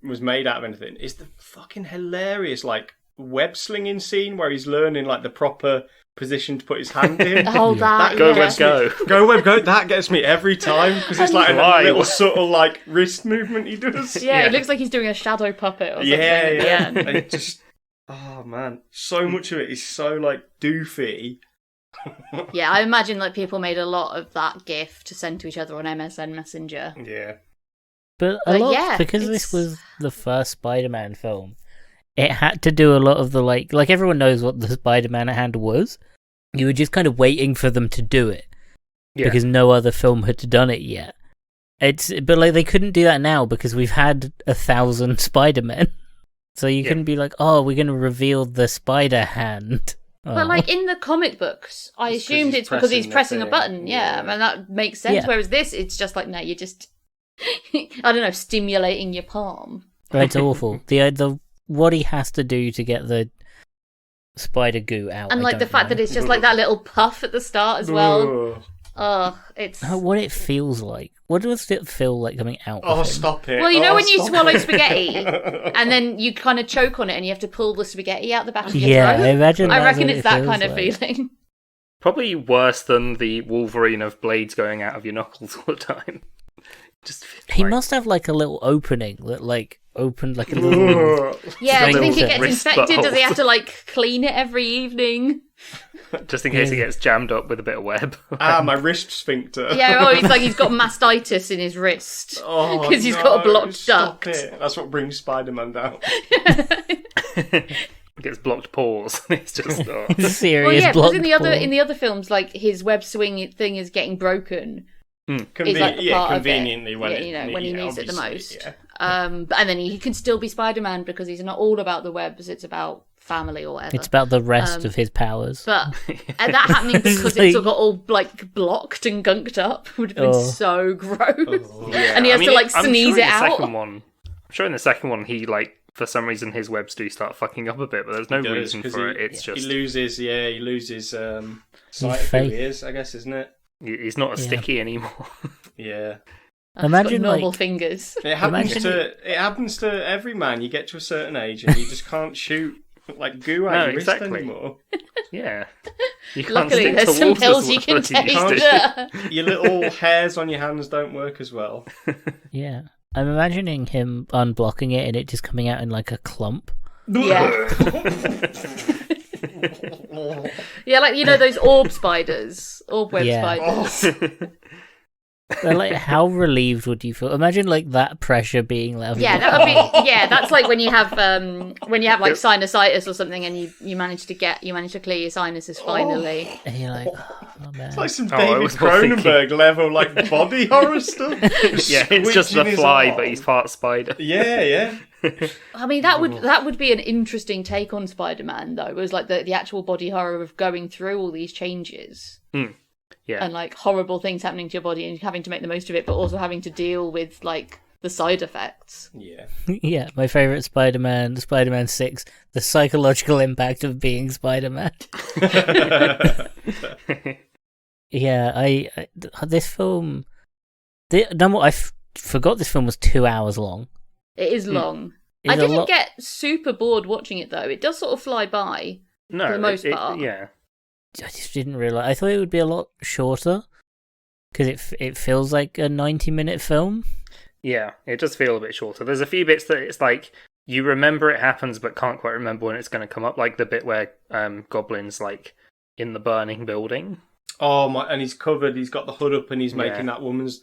was made out of anything is the fucking hilarious, like, web-slinging scene where he's learning, like, the proper position to put his hand in. Oh, that, Go, yeah. Web, go. Go, Web, go. That gets me every time, because it's like a Why? little subtle, like, wrist movement he does. Yeah, Yeah. it looks like he's doing a shadow puppet or something Yeah, at the yeah. end. And it just, oh man, so much of it is so like doofy. Yeah, I imagine like people made a lot of that GIF to send to each other on MSN Messenger. Yeah, But a But lot, yeah, because it's- this was the first Spider-Man film, it had to do a lot of the like everyone knows what the Spider-Man hand was. You were just kind of waiting for them to do it Yeah. because no other film had done it yet. But like they couldn't do that now because we've had 1,000 Spider-Men, so you Yeah. couldn't be like, oh, we're going to reveal the Spider Hand. But Oh. like in the comic books, I It's 'cause assumed he's it's because he's pressing pressing the a thing. button. Yeah, Yeah. and that makes sense. Yeah. Whereas this, it's just like, no, you're just, I don't know, stimulating your palm. It's awful. The what he has to do to get the spider goo out, And I like the don't fact know. that it's just like that little puff at the start as well. Ugh. Oh, it's. What it feels like. What does it feel like coming out? Oh, of him? stop it! Well, you know Oh, when you stop swallow it. spaghetti and then you kind of choke on it and you have to pull the spaghetti out the back of your Yeah, I throat? imagine. I that's reckon what it's it that feels kind of like. feeling. Probably worse than the Wolverine of blades going out of your knuckles all the time. Just He like, must have like a little opening that like opened like a little. Ugh. Yeah, do you think it Little gets wrist infected? Does he butthole. have to like clean it every evening? just in case it Yeah. gets jammed up with a bit of web. Ah, my wrist sphincter. Yeah, oh, he's got mastitis in his wrist. Oh, 'Cause he's got a blocked stop duct. it. That's what brings Spider-Man down. Gets blocked pores. It's just oh. Serious Well, yeah, because blocked in the other films, like his web swing thing is getting broken. Is like the part conveniently of it. when Yeah, when he needs it the obviously, most. yeah. And then he can still be Spider-Man because he's not all about the webs; it's about family or whatever. It's about the rest of his powers. But and that happening because like- it's all got all like blocked and gunked up would have been Oh. so gross. Yeah, And he has I to, mean, like, I'm sneeze sure in it the out. Second one, I'm sure in the second one he like for some reason his webs do start fucking up a bit, but there's no He does, reason 'cause for he- it. It's just he loses sight of who faith. he is, I guess, isn't it? he's not as Yeah. sticky anymore. Yeah. He's Imagine, got normal like- fingers. It happens Imagine it happens to every man. You get to a certain age and you just can't shoot like goo out No, your wrist exactly. anymore. Yeah, you can't Luckily, stick there's to some walls pills as you well can as take. used can't to. Your little hairs on your hands don't work as well. Yeah, I'm imagining him unblocking it and it just coming out in like a clump. Yeah. Yeah, like, you know, those orb spiders, orb web Yeah. spiders. But, like, how relieved would you feel? Imagine like that pressure being like, Yeah, that would be. Yeah, that's like when you have like sinusitis or something, and you manage to clear your sinuses finally. and you're like, oh man. It's like some I David was thinking- Cronenberg level, like body horror stuff. Yeah, it's just the Squidging his fly, arm. but he's part spider. Yeah. I mean, that would be an interesting take on Spider-Man, though. It was like the actual body horror of going through all these changes. Yeah. And like horrible things happening to your body and having to make the most of it, but also having to deal with like the side effects. Yeah. Yeah, my favorite Spider-Man 6, the psychological impact of being Spider-Man. Yeah, I this film. I forgot this film was 2 hours long. It is long. It's I a didn't lot- get super bored watching it, though. It does sort of fly by. No, For the most part. yeah. I just didn't realize. I thought it would be a lot shorter because it feels like a 90-minute film. Yeah, it does feel a bit shorter. There's a few bits that it's like you remember it happens, but can't quite remember when it's going to come up. Like the bit where Goblin's like in the burning building. Oh my! And he's covered. He's got the hood up, and he's making that woman's.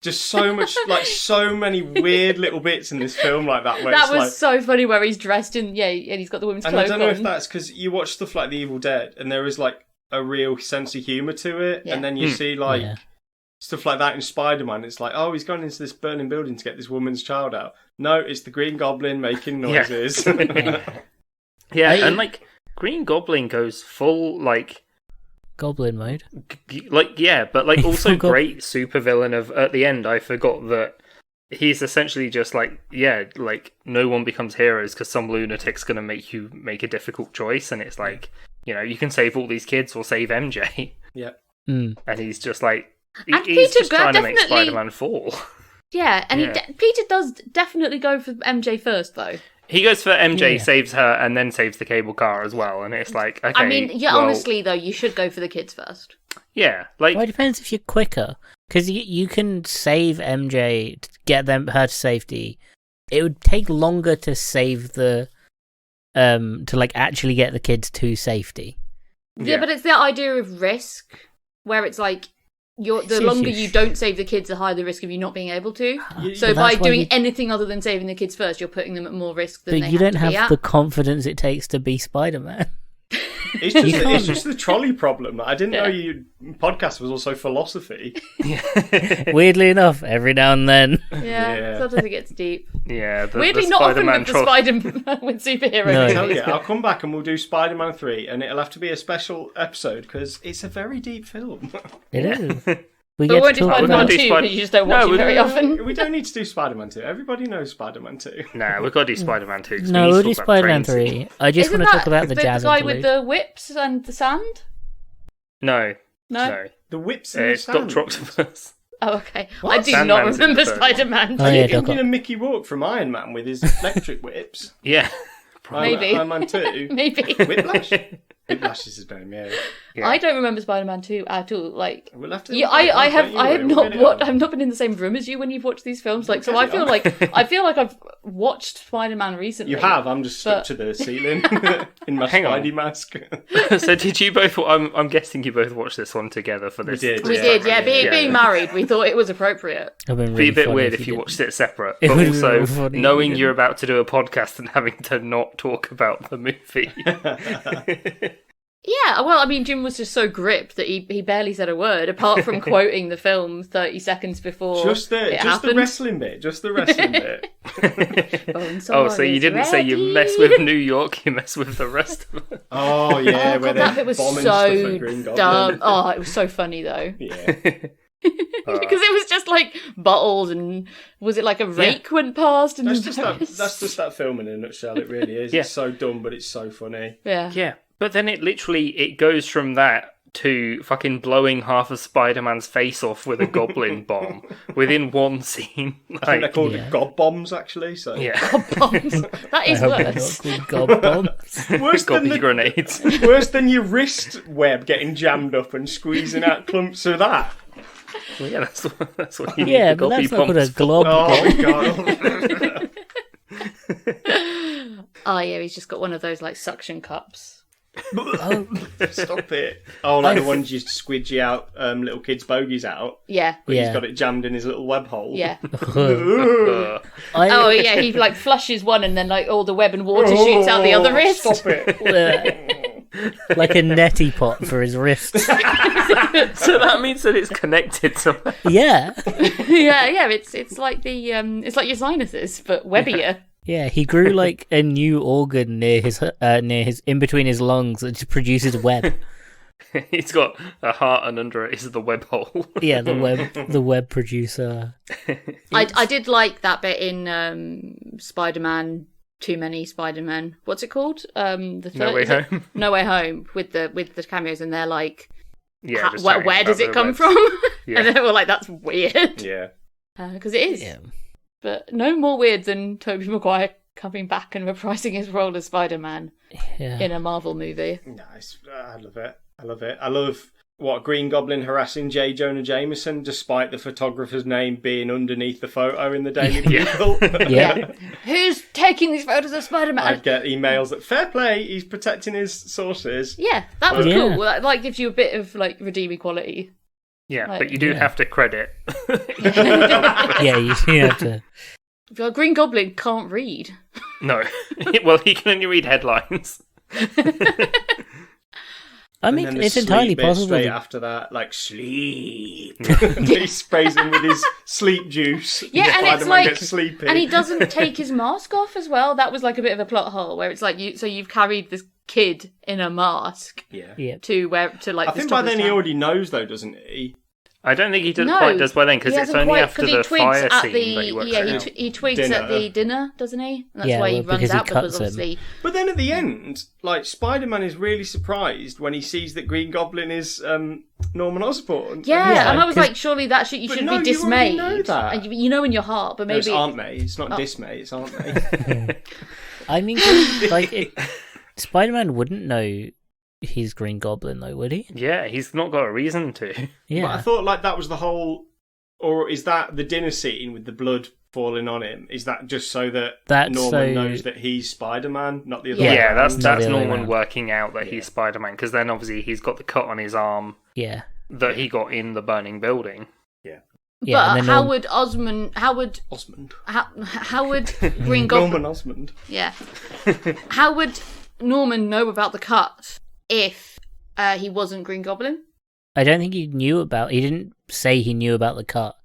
Just so much, like so many weird little bits in this film like that. Where That it's was like, so funny where he's dressed in, and he's got the women's and clothes I don't know on. if that's because you watch stuff like The Evil Dead, and there is like a real sense of humour to it, Yeah. and then you see like Yeah. stuff like that in Spider-Man. It's like, oh, he's gone into this burning building to get this woman's child out. No, it's the Green Goblin making noises. Yeah, and like Green Goblin goes full like Goblin mode. but like also Forgot- great supervillain of at the end. I forgot that he's essentially just like like no one becomes heroes because some lunatic's gonna make you make a difficult choice, and it's like you can save all these kids or save MJ, Yeah. Mm. and he's just like And he's Peter just trying to make definitely- Spider-Man fall. Yeah, and Yeah. Peter does definitely go for MJ first, though. He goes for MJ, Yeah. saves her, and then saves the cable car as well, and it's like okay. I mean, yeah, well, honestly, though, you should go for the kids first. yeah, like Well, it depends if you're quicker, because you can save MJ to get her to safety. It would take longer to save to like actually get the kids to safety. Yeah, but it's the idea of risk, where it's like the longer you don't save the kids, the higher the risk of you not being able to. So But by that's why doing you- anything other than saving the kids first, you're putting them at more risk than But they you don't to be have at. the confidence it takes to be Spider-Man. It's just the trolley problem. I didn't know Yeah. your podcast was also philosophy. Weirdly enough, every now and then. Yeah, sometimes it gets deep. yeah, Weirdly, the not often Spider-Man with the troll- Spider with superhero No. movies. Hell yeah, I'll come back and we'll do Spider-Man 3, and it'll have to be a special episode because it's a very deep film. It is. We But get won't to do talk Spider-Man about do 2 Spider- because you just don't No, watch we it very don't- often. We don't need to do Spider-Man 2. Everybody knows Spider-Man 2. Nah, we've got to do Spider-Man 2. 'cause we No, need to we'll talk do about Spider-Man trains. 3. I just Isn't want to that talk about the jazz guy interlude. with the whips and the sand? No, No? no. The whips and the It's Dr. sand. Octopus. Oh, okay. What? I do Sandman's not in the remember third Spider-Man. Oh, Are yeah, you Doc thinking Ock. of Mickey Rourke from Iron Man with his electric whips? Yeah. Maybe. Iron Man 2? Maybe. Whiplash? Whiplash is his name, yeah. Yeah. I don't remember Spider-Man 2 at all. Like, We'll have to. yeah, I have Don't you I have worry, we'll not get it watched. on. I've not been in the same room as you when you've watched these films. Like, so Get I it feel on. like I've watched Spider-Man recently. You have. I'm just stuck But- to the ceiling in my Hang on. Spidey mask. So did you both? I'm guessing you both watched this one together for this. did, We Yeah, did, yeah. right, Being, yeah. being married, we thought it was appropriate. It'd been It'd really be a bit funny weird if you didn't. watched it separate, It but would be also really funny if you knowing didn't. you're about to do a podcast and having to not talk about the movie. Yeah, well, I mean, Jim was just so gripped that he barely said a word, apart from quoting the film 30 seconds before just the it happened. wrestling bit. Just the wrestling bit. Oh, so you didn't say you mess with New York, you mess with the rest of it. Oh yeah, Oh, where God, that they're bit was bombing stuff so at Green Goblin. dumb. Oh, it was so funny, though. Yeah. Because it was just like bottles and was it like a rake went past and That's just that film in a nutshell. It really is. Yeah. It's so dumb, but it's so funny. yeah. Yeah, but then it goes from that to fucking blowing half of Spider-Man's face off with a goblin bomb within one scene. I think they're Like, called Yeah. God bombs, actually. So yeah, Bombs. That I is hope they're worse. not called gob bombs. worse than gobby grenades. worse than your wrist web getting jammed up and squeezing out clumps of that. Well, yeah, that's what you need Yeah, the but gobby that's not called a bombs for. glob Oh bomb. my god. Oh yeah, he's just got one of those like suction cups. Oh, Stop it. Oh, like the ones you squidgy out little kids' bogies out. Yeah. But Yeah. he's got it jammed in his little web hole. Yeah. Uh, Oh yeah, he like flushes one and then like all the web and water shoots out the other wrist. Stop it. like a neti pot for his wrists. so that means that it's connected somehow. Yeah, yeah, it's like the it's like your sinuses, but webbier. yeah. He grew like a new organ near his in between his lungs that just produces web. He's got a heart, and under it is the web hole. Yeah, the web producer. I did like that bit in Spider-Man. Too Many Spider-Man. What's it called? The third, No Way is it- Home. No Way Home with the cameos, and they're like, Yeah, just where chatting does about it the come webs. from? Yeah. And they were like, that's weird Yeah. because it is. Yeah, But no more weird than Tobey Maguire coming back and reprising his role as Spider-Man yeah. in a Marvel movie. Nice. I love it. I love it. I love Green Goblin harassing J. Jonah Jameson despite the photographer's name being underneath the photo in the Daily Bugle. Yeah. Who's taking these photos of Spider-Man? I'd get emails that fair play, he's protecting his sources. Yeah, that was Yeah. cool. That like gives you a bit of like redeeming quality. Yeah, Like- but you do Yeah. have to credit. Yeah, you have to. The Green Goblin can't read. No. Well, he can only read headlines. I And mean, then the it's sleep entirely bit possible. straight that- after that, like sleep. And he sprays him with his sleep juice. Yeah, and it's Spider-Man like, gets sleepy. and he doesn't take his mask off as well. That was like a bit of a plot hole where it's like you've carried this kid in a mask Yeah. Yeah, to like. I the think top by of the then he town. already knows, though, doesn't he? I don't think he No, quite does by then, because He it's hasn't only quite- after 'cause he the twigs fire at scene the that he works yeah it out. he twigs Dinner. at the dinner, doesn't he? And that's Yeah, why he well, runs because he out because cuts him. obviously But then at the end, like, Spider-Man is really surprised when he sees that Green Goblin is Norman Osborn. yeah, Yeah, and I was 'cause- like, surely that you But should no, be you already dismayed. know that. And you know in your heart, but No, it's maybe Aunt May. It's not dismay. It's Aunt May. I mean, Spider-Man wouldn't know he's Green Goblin, though, would he? Yeah, he's not got a reason to. But I Yeah, thought like that was the whole, or is that the dinner scene with the blood falling on him? Is that just so that That's Norman so- knows that he's Spider-Man, not the other Yeah. way Yeah, that's around? Not the other way Norman around. working out that Yeah. he's Spider-Man, because then obviously he's got the cut on his arm yeah, that he got in the burning building. yeah. but and then how Norm- would Osmond. how would Green Goblin Norman Osmond. yeah how would Norman know about the cut if he wasn't Green Goblin? I don't think he knew about. He didn't say he knew about the cut.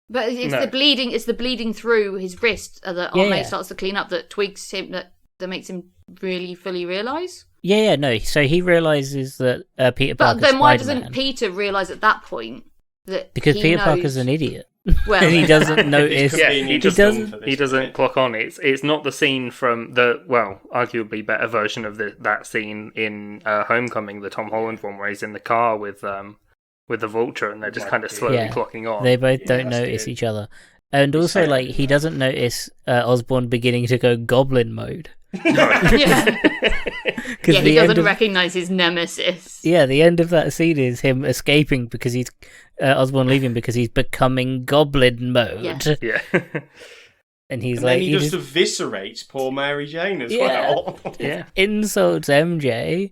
But it's No. the bleeding. It's the bleeding through his wrist that Yeah, Aunt May yeah. starts to clean up that twigs him that makes him really fully realise. Yeah, no. So he realizes that Peter But Parker's then why Spider-Man, doesn't Peter realise at that point that because he Peter knows, Parker's an idiot, Well, and he doesn't notice. Yeah, Convenient he just doesn't- done for this He doesn't bit. clock on. It's not the scene from the, well, arguably better version of that scene in Homecoming, the Tom Holland one, where he's in the car with the Vulture, and they're just kind of slowly Yeah. clocking on. They both Yeah, don't that's notice good. each other, and also like he doesn't notice Osborn beginning to go Goblin mode. yeah, Because he doesn't recognise his nemesis. Yeah, the end of that scene is him escaping because he's Osborn leaving because he's becoming Goblin mode. Yeah. Yeah. And he's And like then he he just eviscerates poor Mary Jane as Yeah. well. Yeah. insults MJ,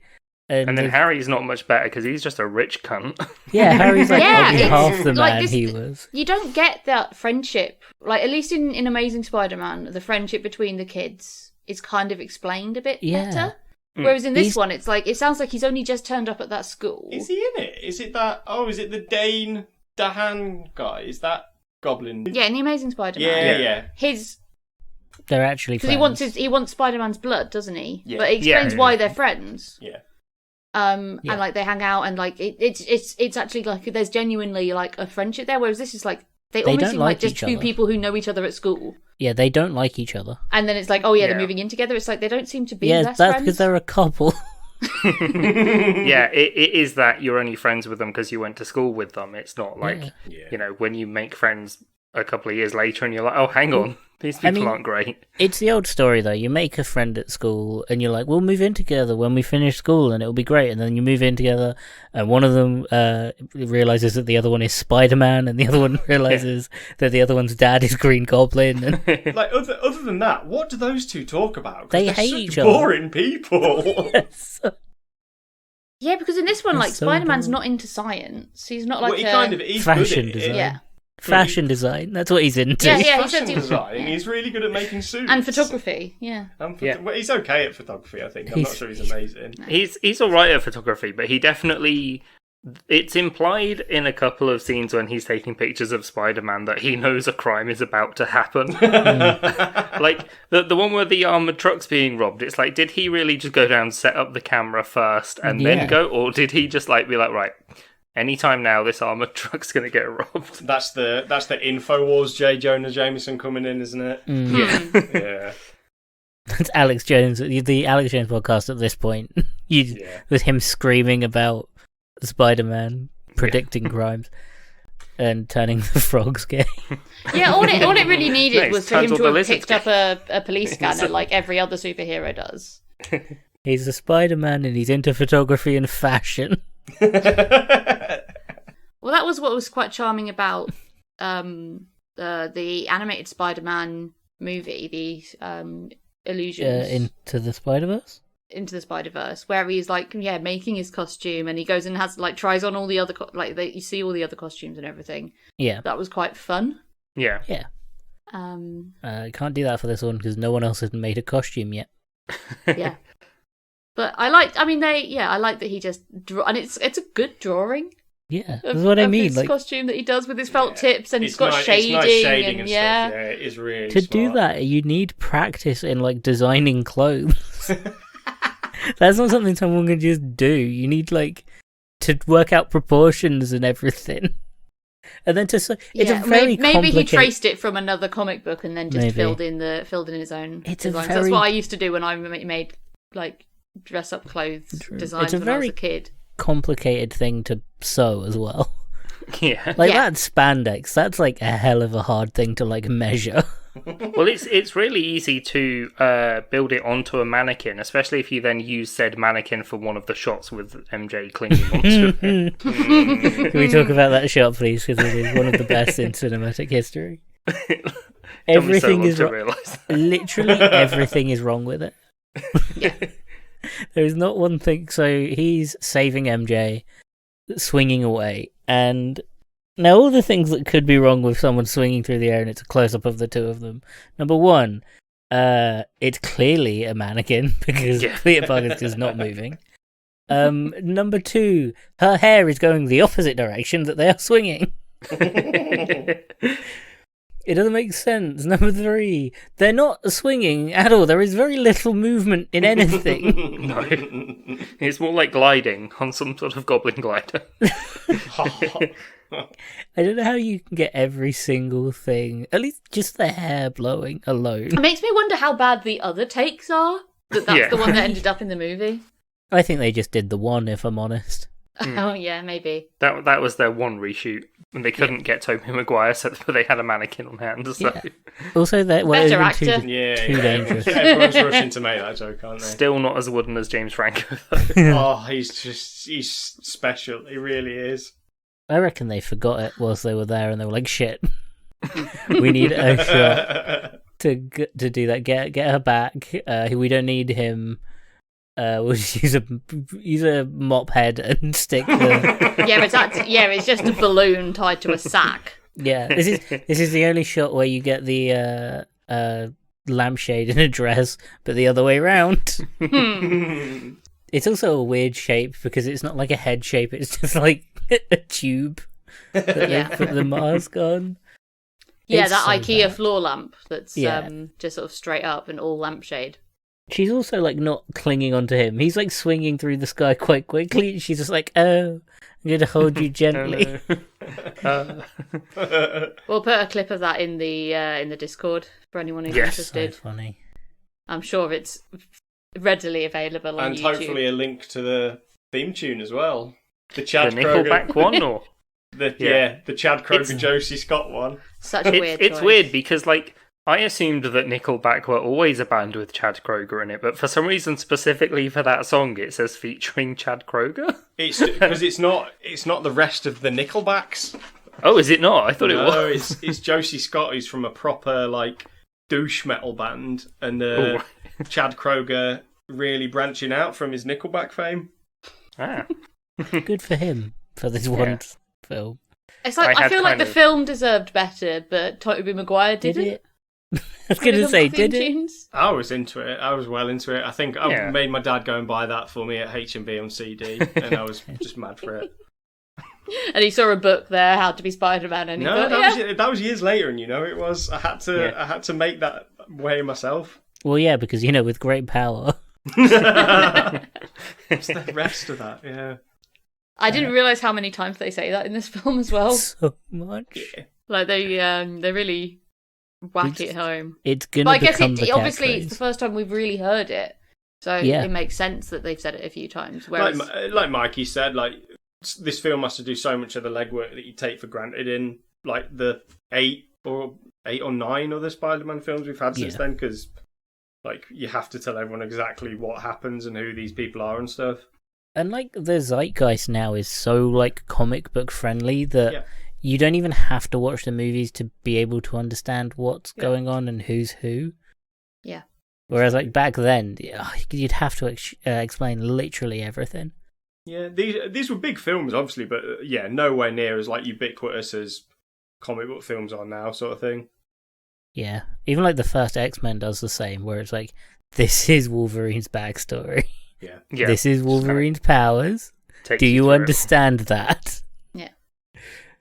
And then Harry's not much better because he's just a rich cunt. yeah, Harry's like Yeah, probably it's half the like man this- he was. You don't get that friendship, like at least in Amazing Spider-Man, the friendship between the kids is kind of explained a bit Yeah. better. Whereas in this He's- one, it's like it sounds like he's only just turned up at that school. Is he in it? Is it that? Oh, is it the Dane Dahan guy? Is that Goblin? Yeah, in the Amazing Spider-Man, Yeah, Yeah. yeah. his They're actually because he wants Spider-Man's blood, doesn't he? Yeah. But it explains Yeah. why they're friends. Yeah. Yeah. And like they hang out and like it's actually like there's genuinely like a friendship there. Whereas this is like they They almost don't seem like like just each two other. people who know each other at school. Yeah, they don't like each other. And then it's like, oh yeah, they're Yeah. moving in together. It's like they don't seem to be Yeah, best that's friends. because they're a couple. Yeah, it is that you're only friends with them because you went to school with them. It's not like, Yeah. Yeah. you know, when you make friends a couple of years later and you're like, oh, hang on. These people aren't great. It's the old story, though. You make a friend at school, and you're like, we'll move in together when we finish school, and it'll be great. And then you move in together, and one of them realizes that the other one is Spider-Man, and the other one realizes that the other one's dad is Green Goblin. And Like, other than that, what do those two talk about? 'Cause They they're hate such each other. boring people. Yeah, because in this one, It's like, so Spider-Man's boring. not into science. He's not like he's Fashion good at design. it. Yeah. fashion design, that's what he's into. Yeah, He's he fashion says he was- design. yeah. He's really good at making suits. And photography, yeah. Well, he's okay at photography, I think. I'm not sure he's amazing. He's all right at photography, but he definitely. It's implied in a couple of scenes when he's taking pictures of Spider-Man that he knows a crime is about to happen. Like the one where the armored truck's being robbed. It's like, did he really just go down, set up the camera first, and Yeah. then go, or did he just like be like, right, anytime now, this armored truck's gonna get robbed? That's the Infowars J. Jonah Jameson coming in, isn't it? Yeah. Yeah. It's Alex Jones, the Alex Jones podcast at this point. Yeah. With him screaming about Spider-Man predicting crimes and turning the frogs gay. Yeah, all it really needed Nice, was for him turns all to the have lizards picked up a police scanner like every other superhero does. He's a Spider-Man and he's into photography and fashion. Well, that was what was quite charming about the animated Spider-Man movie, the Illusions Into the Spider-Verse? Into the Spider-Verse, where he's like, making his costume, and he goes and has like tries on all the other you see all the other costumes and everything. Yeah. That was quite fun. Yeah. Yeah. Um, Can't do that for this one because no one else has made a costume yet. yeah. But I like that he just and it's a good drawing. Yeah, Of, that's what I of mean. his like costume that he does with his felt tips, and it's got nice, shading, it's nice shading and stuff. Yeah, it is really to do smart. that, you need practice in like designing clothes. That's not something someone can just do. You need like to work out proportions and everything. And then it's a very maybe he complicated... traced it from another comic book and then just Maybe. filled in his own It's a designs. very- That's what I used to do when I made like dress up clothes True. designs It's a when I was very- a kid. complicated thing to sew as well. Yeah. Like Yeah. that's spandex. That's like a hell of a hard thing to like measure. Well, it's really easy to build it onto a mannequin, especially if you then use said mannequin for one of the shots with MJ clinging onto it. Can we talk about that shot, please? Because it is one of the best in cinematic history. Everything is to wrong. realise. Literally everything is wrong with it. Yeah. There is not one thing. So he's saving MJ, swinging away, and now all the things that could be wrong with someone swinging through the air, and it's a close up of the two of them. Number one, it's clearly a mannequin because Peter Parker's just not moving. Number two, her hair is going the opposite direction that they are swinging. It doesn't make sense. Number three, they're not swinging at all. There is very little movement in anything. No. It's more like gliding on some sort of goblin glider. I don't know how you can get every single thing, at least just the hair blowing alone. It makes me wonder how bad the other takes are. That's Yeah. the one that ended up in the movie. I think they just did the one, if I'm honest. Oh yeah, maybe. That was their one reshoot, and they couldn't get Tobey Maguire, so they had a mannequin on hand. So Yeah. Also, that Better actor. too dangerous. Everyone's rushing to make that joke, aren't they? still not as wooden as James Franco. Oh, he's special. He really is. I reckon they forgot it whilst they were there, and they were like, "Shit, we need a shot to do that. Get her back. We don't need him. We'll just use a mop head and stick the." It's just a balloon tied to a sack. Yeah, this is the only shot where you get the lampshade in a dress, but the other way around. It's also a weird shape because it's not like a head shape; it's just like a tube that they put the mask on. Yeah, It's that so IKEA bad. floor lamp that's Yeah. just sort of straight up and all lampshade. She's also like not clinging onto him. He's like swinging through the sky quite quickly. And she's just like, "Oh, I'm going to hold you gently." We'll put a clip of that in the Discord for anyone who's Yes. So interested. funny. I'm sure it's readily available on And YouTube. hopefully a link to the theme tune as well. The The Chad Nickelback Kroger, one, or the Chad Kroger It's- Josie Scott one. Such a weird it's choice. weird because like I assumed that Nickelback were always a band with Chad Kroeger in it, but for some reason, specifically for that song, it says featuring Chad Kroeger. It's because it's not the rest of the Nickelbacks. Oh, is it not? I thought it was. It's Josie Scott, who's from a proper like douche metal band, and Chad Kroeger really branching out from his Nickelback fame. Ah. Good for him for this one film. It's like I feel like the film deserved better, but Tobey Maguire didn't. Did it? I was going to say, did it? Tunes. I was into it. I was well into it. I think I made my dad go and buy that for me at H&B on CD, and I was just mad for it. And he saw a book there, How to Be Spider-Man, and he thought, that was years later, and it was I had to make that way myself. Well, yeah, because with great power. What's the rest of that? Yeah. I didn't realise how many times they say that in this film as well. So much. Like they really whack it home. It's gonna. But I guess obviously it's the first time we've really heard it, so it makes sense that they've said it a few times. Whereas, like Mikey said, like this film has to do so much of the legwork that you take for granted in like the 8 or 9 other Spider-Man films we've had since then, because like you have to tell everyone exactly what happens and who these people are and stuff. And like the zeitgeist now is so like comic book friendly that you don't even have to watch the movies to be able to understand what's going on and who's who. Yeah. Whereas like back then, you'd have to explain literally everything. Yeah, these were big films, obviously, but nowhere near as like ubiquitous as comic book films are now, sort of thing. Yeah, even like the first X-Men does the same, where it's like, this is Wolverine's backstory. Yeah. This is Wolverine's powers. Do you understand that? Yeah.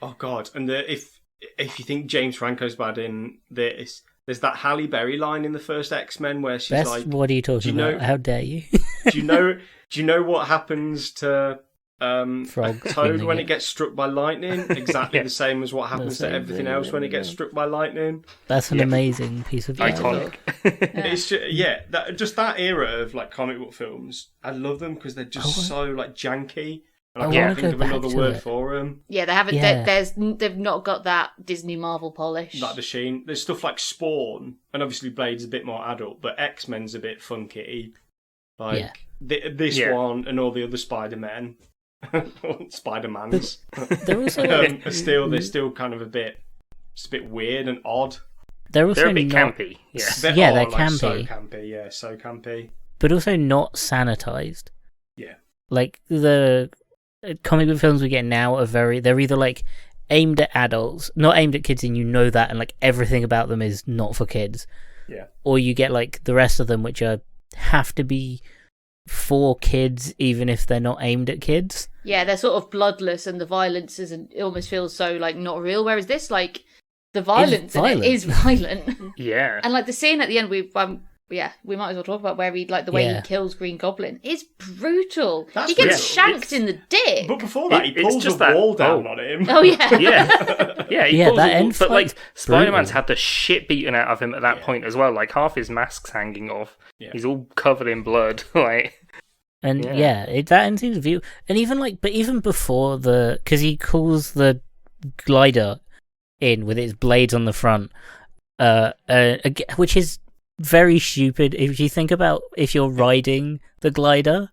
Oh God! And if you think James Franco's bad in this, there's that Halle Berry line in the first X-Men where she's like, "What are you talking about? How dare you?" Do you know what happens to Toad when it gets struck by lightning? Exactly the same as what happens to everything else when it gets struck by lightning. That's an amazing piece of iconic. It's just, that era of like comic book films. I love them because they're just so like janky. And I can't think of another word for them. Yeah, they haven't. Yeah. They've not got that Disney Marvel polish. Like the Sheen. There's stuff like Spawn, and obviously Blade's a bit more adult, but X-Men's a bit funky. Like this one and all the other Spider-Men. Spider-Mans. They're also they're still kind of a bit weird and odd. They're also a bit campy. Yeah, they're campy. So campy. Yeah, so campy. But also not sanitized. Yeah. Like the comic book films we get now are they're either like aimed at adults, not aimed at kids, and that, and like everything about them is not for kids. Yeah. Or you get like the rest of them, which have to be for kids, even if they're not aimed at kids. Yeah, they're sort of bloodless, and the violence it almost feels so like not real. Whereas this, like, the violence in it is violent. Yeah, and like the scene at the end, we might as well talk about where the way he kills Green Goblin is brutal. He gets shanked in the dick. But before that, he pulls the wall down on him. Oh yeah, he pulls that the end wall. But like Spider-Man's brutal. had the shit beaten out of him at that point as well. Like half his mask's hanging off. Yeah. He's all covered in blood. Like. And that end seems view, and even before because he calls the glider in with its blades on the front, which is very stupid if you think about if you're riding the glider.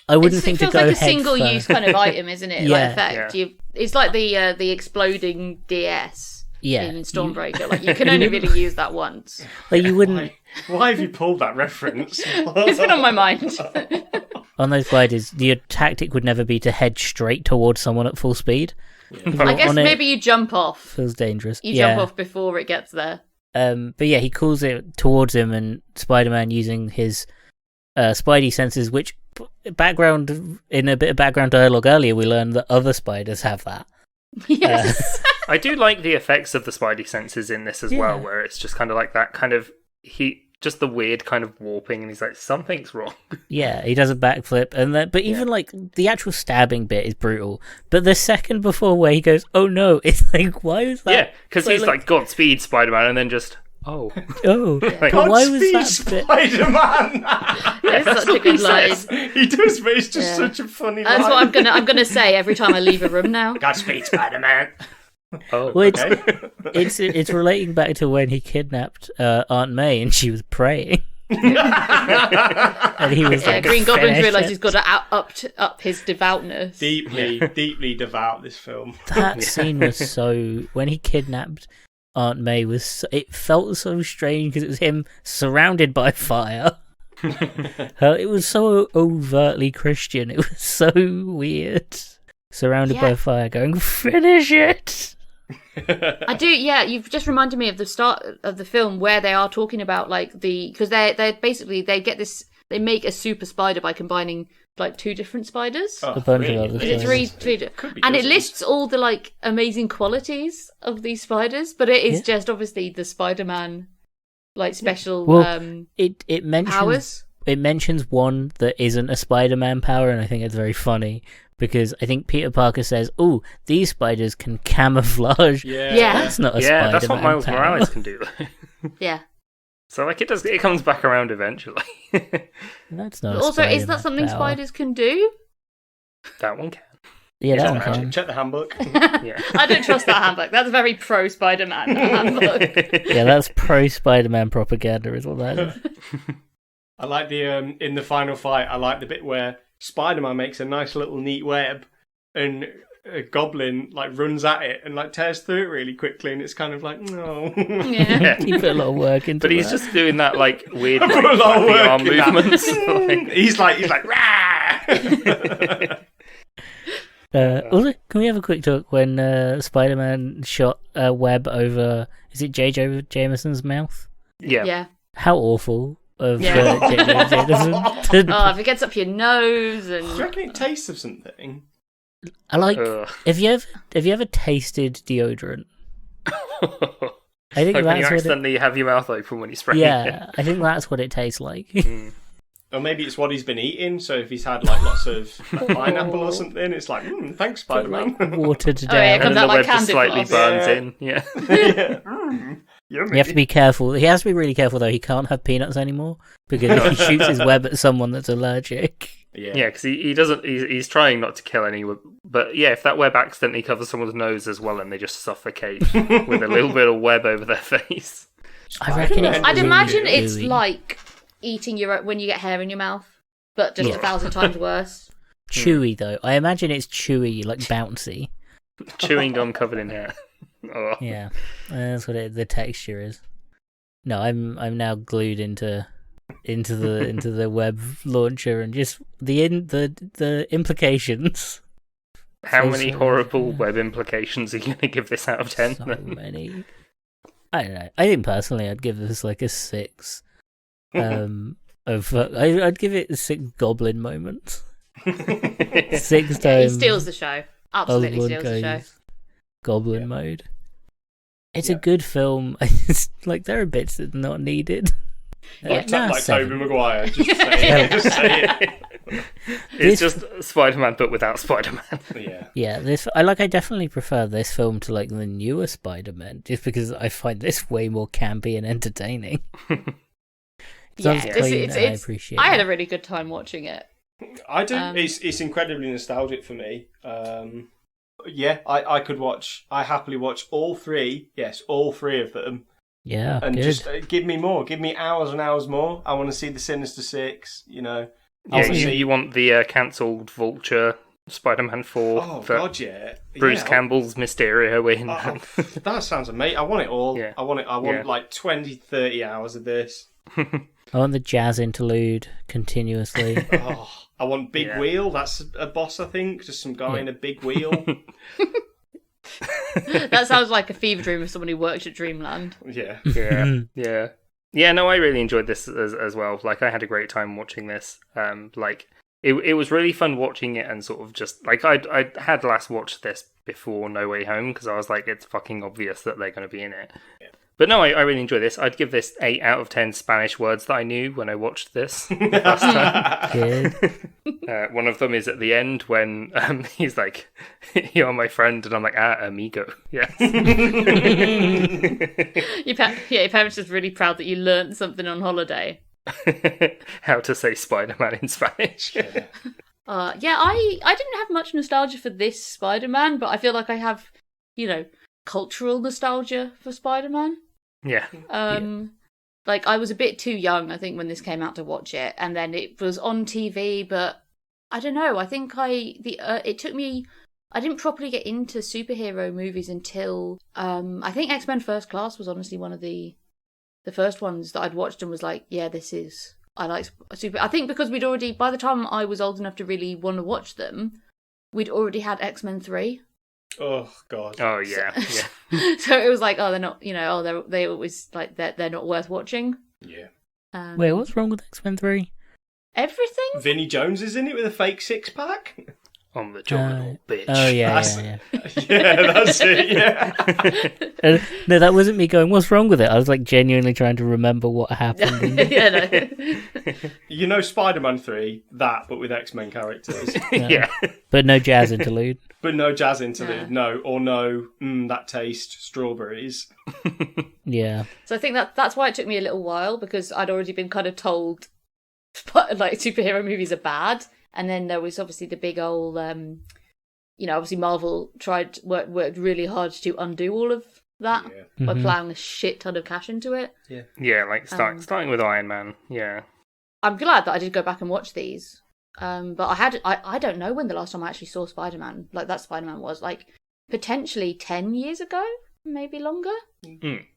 I wouldn't think to go like a head single-use kind of item, isn't it? Yeah. Like effect. Yeah. It's like the exploding DS in Stormbreaker. Like you can only really use that once. Like you wouldn't. Why have you pulled that reference? It's been on my mind. On those gliders, your tactic would never be to head straight towards someone at full speed. Yeah. I guess maybe you jump off. Feels dangerous. You jump off before it gets there. But yeah, he calls it towards him, and Spider-Man using his Spidey senses, which in a bit of background dialogue earlier, we learned that other spiders have that. Yes. I do like the effects of the Spidey senses in this as well, where it's just kind of like that kind of just the weird kind of warping, and he's like, something's wrong. Yeah, he does a backflip, and then, but even like the actual stabbing bit is brutal. But the second before where he goes, "Oh no!" It's like, why was that? Yeah, because he's like Godspeed, Spider-Man, and then just oh, like, but why was that Spider-Man? That's such a good line. He does, but it's just such a funny line. That's what I'm gonna say every time I leave a room now. Godspeed, Spider-Man. Oh, Well, Okay. it's relating back to when he kidnapped Aunt May and she was praying, and he was Yeah, like, Green Goblin's "Finish realised it." he's got to up his devoutness. deeply devout, this film. That scene was so when he kidnapped Aunt May it felt so strange because it was him surrounded by fire. It was so overtly Christian. It was so weird. Surrounded by Yeah. fire, going, "Finish it." I do, yeah. You've just reminded me of the start of the film where they are talking about like because they're basically they make a super spider by combining like two different spiders. Oh, A bunch of really? other Is it things. three? Could be And it dozens. lists all the like amazing qualities of these spiders, but it is Yeah. just obviously the Spider-Man like special Well, It mentions powers. it mentions one that isn't a Spider-Man power, and I think it's very funny because I think Peter Parker says, "Oh, these spiders can camouflage." Yeah. Yeah. That's not a yeah, Spider-Man that's what Miles power. Morales can do. Though. Yeah. So like it comes back around eventually. That's not. But a also, is Spider-Man that something power. spiders can do? That one can. Yeah, that Is one that can. Check the handbook. Yeah. I don't trust that handbook. That's very pro Spider-Man handbook. Yeah, that's pro Spider-Man propaganda, is what that is. I like the in the final fight. I like the bit where Spider-Man makes a nice little neat web, and a goblin like runs at it and like tears through it really quickly, and it's kind of like no. Yeah. He put a lot of work into But he's that. just doing that like weird I like, put a lot of flappy work arm in that. movements. he's like rah. Also, can we have a quick talk when Spider-Man shot a web over? Is it J.J. Jameson's mouth? Yeah. Yeah. How awful of Yeah. J.J. Jameson. Oh, if it gets up your nose Do you and reckon it tastes of something? I like. Ugh. Have you ever tasted deodorant? I think Like when you that's what. accidentally have your mouth open when you spray Yeah, I think that's what it tastes like. it. Or maybe it's what he's been eating. So if he's had like lots of like, pineapple or something, it's like thanks, Spider-Man. Like watered Oh, yeah, it down. comes And then out the like web just candy slightly floss. burns Yeah. in. Yeah. Yeah. Yummy. You have to be careful. He has to be really careful though. He can't have peanuts anymore because if he shoots his web at someone that's allergic. Yeah, because he doesn't. He's trying not to kill anyone, but yeah, if that web accidentally covers someone's nose as well, and they just suffocate with a little bit of web over their face. I reckon it's I'd really imagine it's gooey. like eating when you get hair in your mouth, but just Yeah. 1,000 times worse. chewy though. I imagine it's chewy, like bouncy. Chewing gum covered in hair. Oh. Yeah, that's what the texture is. No, I'm now glued into the web launcher and just the implications. How So many sorry. horrible web implications are you going to give this out of 10? So many. I don't know. I think personally, I'd give this like a 6. I'd give it 6 goblin moments. 6 He times. steals the show. Absolutely Oswald steals the show. goes goblin Yeah. mode. It's Yeah. a good film. It's like there are bits that are not needed. Yeah. Like 7. Tobey Maguire. Just say it. Just say it. It's just Spider-Man, but without Spider-Man. Yeah. Yeah, I definitely prefer this film to like the newer Spider-Man, just because I find this way more campy and entertaining. Yeah, Sounds this- clean, it's- and I it's- appreciate I had it. a really good time watching it. I do. Um, It's incredibly nostalgic for me. Yeah, I happily watch all three. Yes, all three of them, Yeah, and good. just give me more. Give me hours and hours more. I want to see the Sinister Six. You know. I Yeah, wanna see- you want the cancelled Vulture Spider-Man 4. Oh that God, yeah. Bruce Yeah, Campbell's Mysterio in. Oh, that sounds amazing. I want it all. Yeah. I want it. I want Yeah. like 20, 30 hours of this. I want the jazz interlude continuously. Oh, I want Big Yeah. Wheel. That's a boss, I think. Just some guy Yeah. in a big wheel. That sounds like a fever dream of someone who worked at Dreamland. Yeah. Yeah. Yeah, no, I really enjoyed this as well. Like, I had a great time watching this. Like, it was really fun watching it and sort of just, like, I had last watched this before No Way Home because I was like, it's fucking obvious that they're going to be in it. Yeah. But no, I really enjoyed this. I'd give this 8 out of 10 Spanish words that I knew when I watched this last time. Good. One of them is at the end when he's like, "You're my friend," and I'm like, amigo. Yeah. Your parents just really proud that you learnt something on holiday. How to say Spider-Man in Spanish. Yeah, I didn't have much nostalgia for this Spider-Man, but I feel like I have, cultural nostalgia for Spider-Man. Yeah. Like, I was a bit too young, I think, when this came out to watch it, and then it was on TV, but I don't know, I think it took me... I didn't properly get into superhero movies until... I think X-Men First Class was honestly one of the first ones that I'd watched and was like, yeah, this is... I like super... I think because we'd already... By the time I was old enough to really want to watch them, we'd already had X-Men 3. Oh God. Oh yeah. So it was like, oh, they're not, they always like they're not worth watching. Yeah. Wait, what's wrong with X-Men 3? Everything. Vinnie Jones is in it with a fake 6-pack. On the job, little bitch. Oh yeah. Yeah, that's it. Yeah. No, that wasn't me going, what's wrong with it? I was like genuinely trying to remember what happened. Yeah, no. Spider-Man 3, that, but with X-Men characters. Yeah. But no jazz interlude. But no jazz interlude, Yeah. no, that taste, strawberries. Yeah. So I think that's why it took me a little while, because I'd already been kind of told like superhero movies are bad. And then there was obviously the big old, obviously Marvel worked really hard to undo all of that by plowing a shit ton of cash into it. Yeah, like starting with Iron Man. Yeah. I'm glad that I did go back and watch these. But I don't know when the last time I actually saw Spider-Man, like that Spider-Man was, like potentially 10 years ago, maybe longer.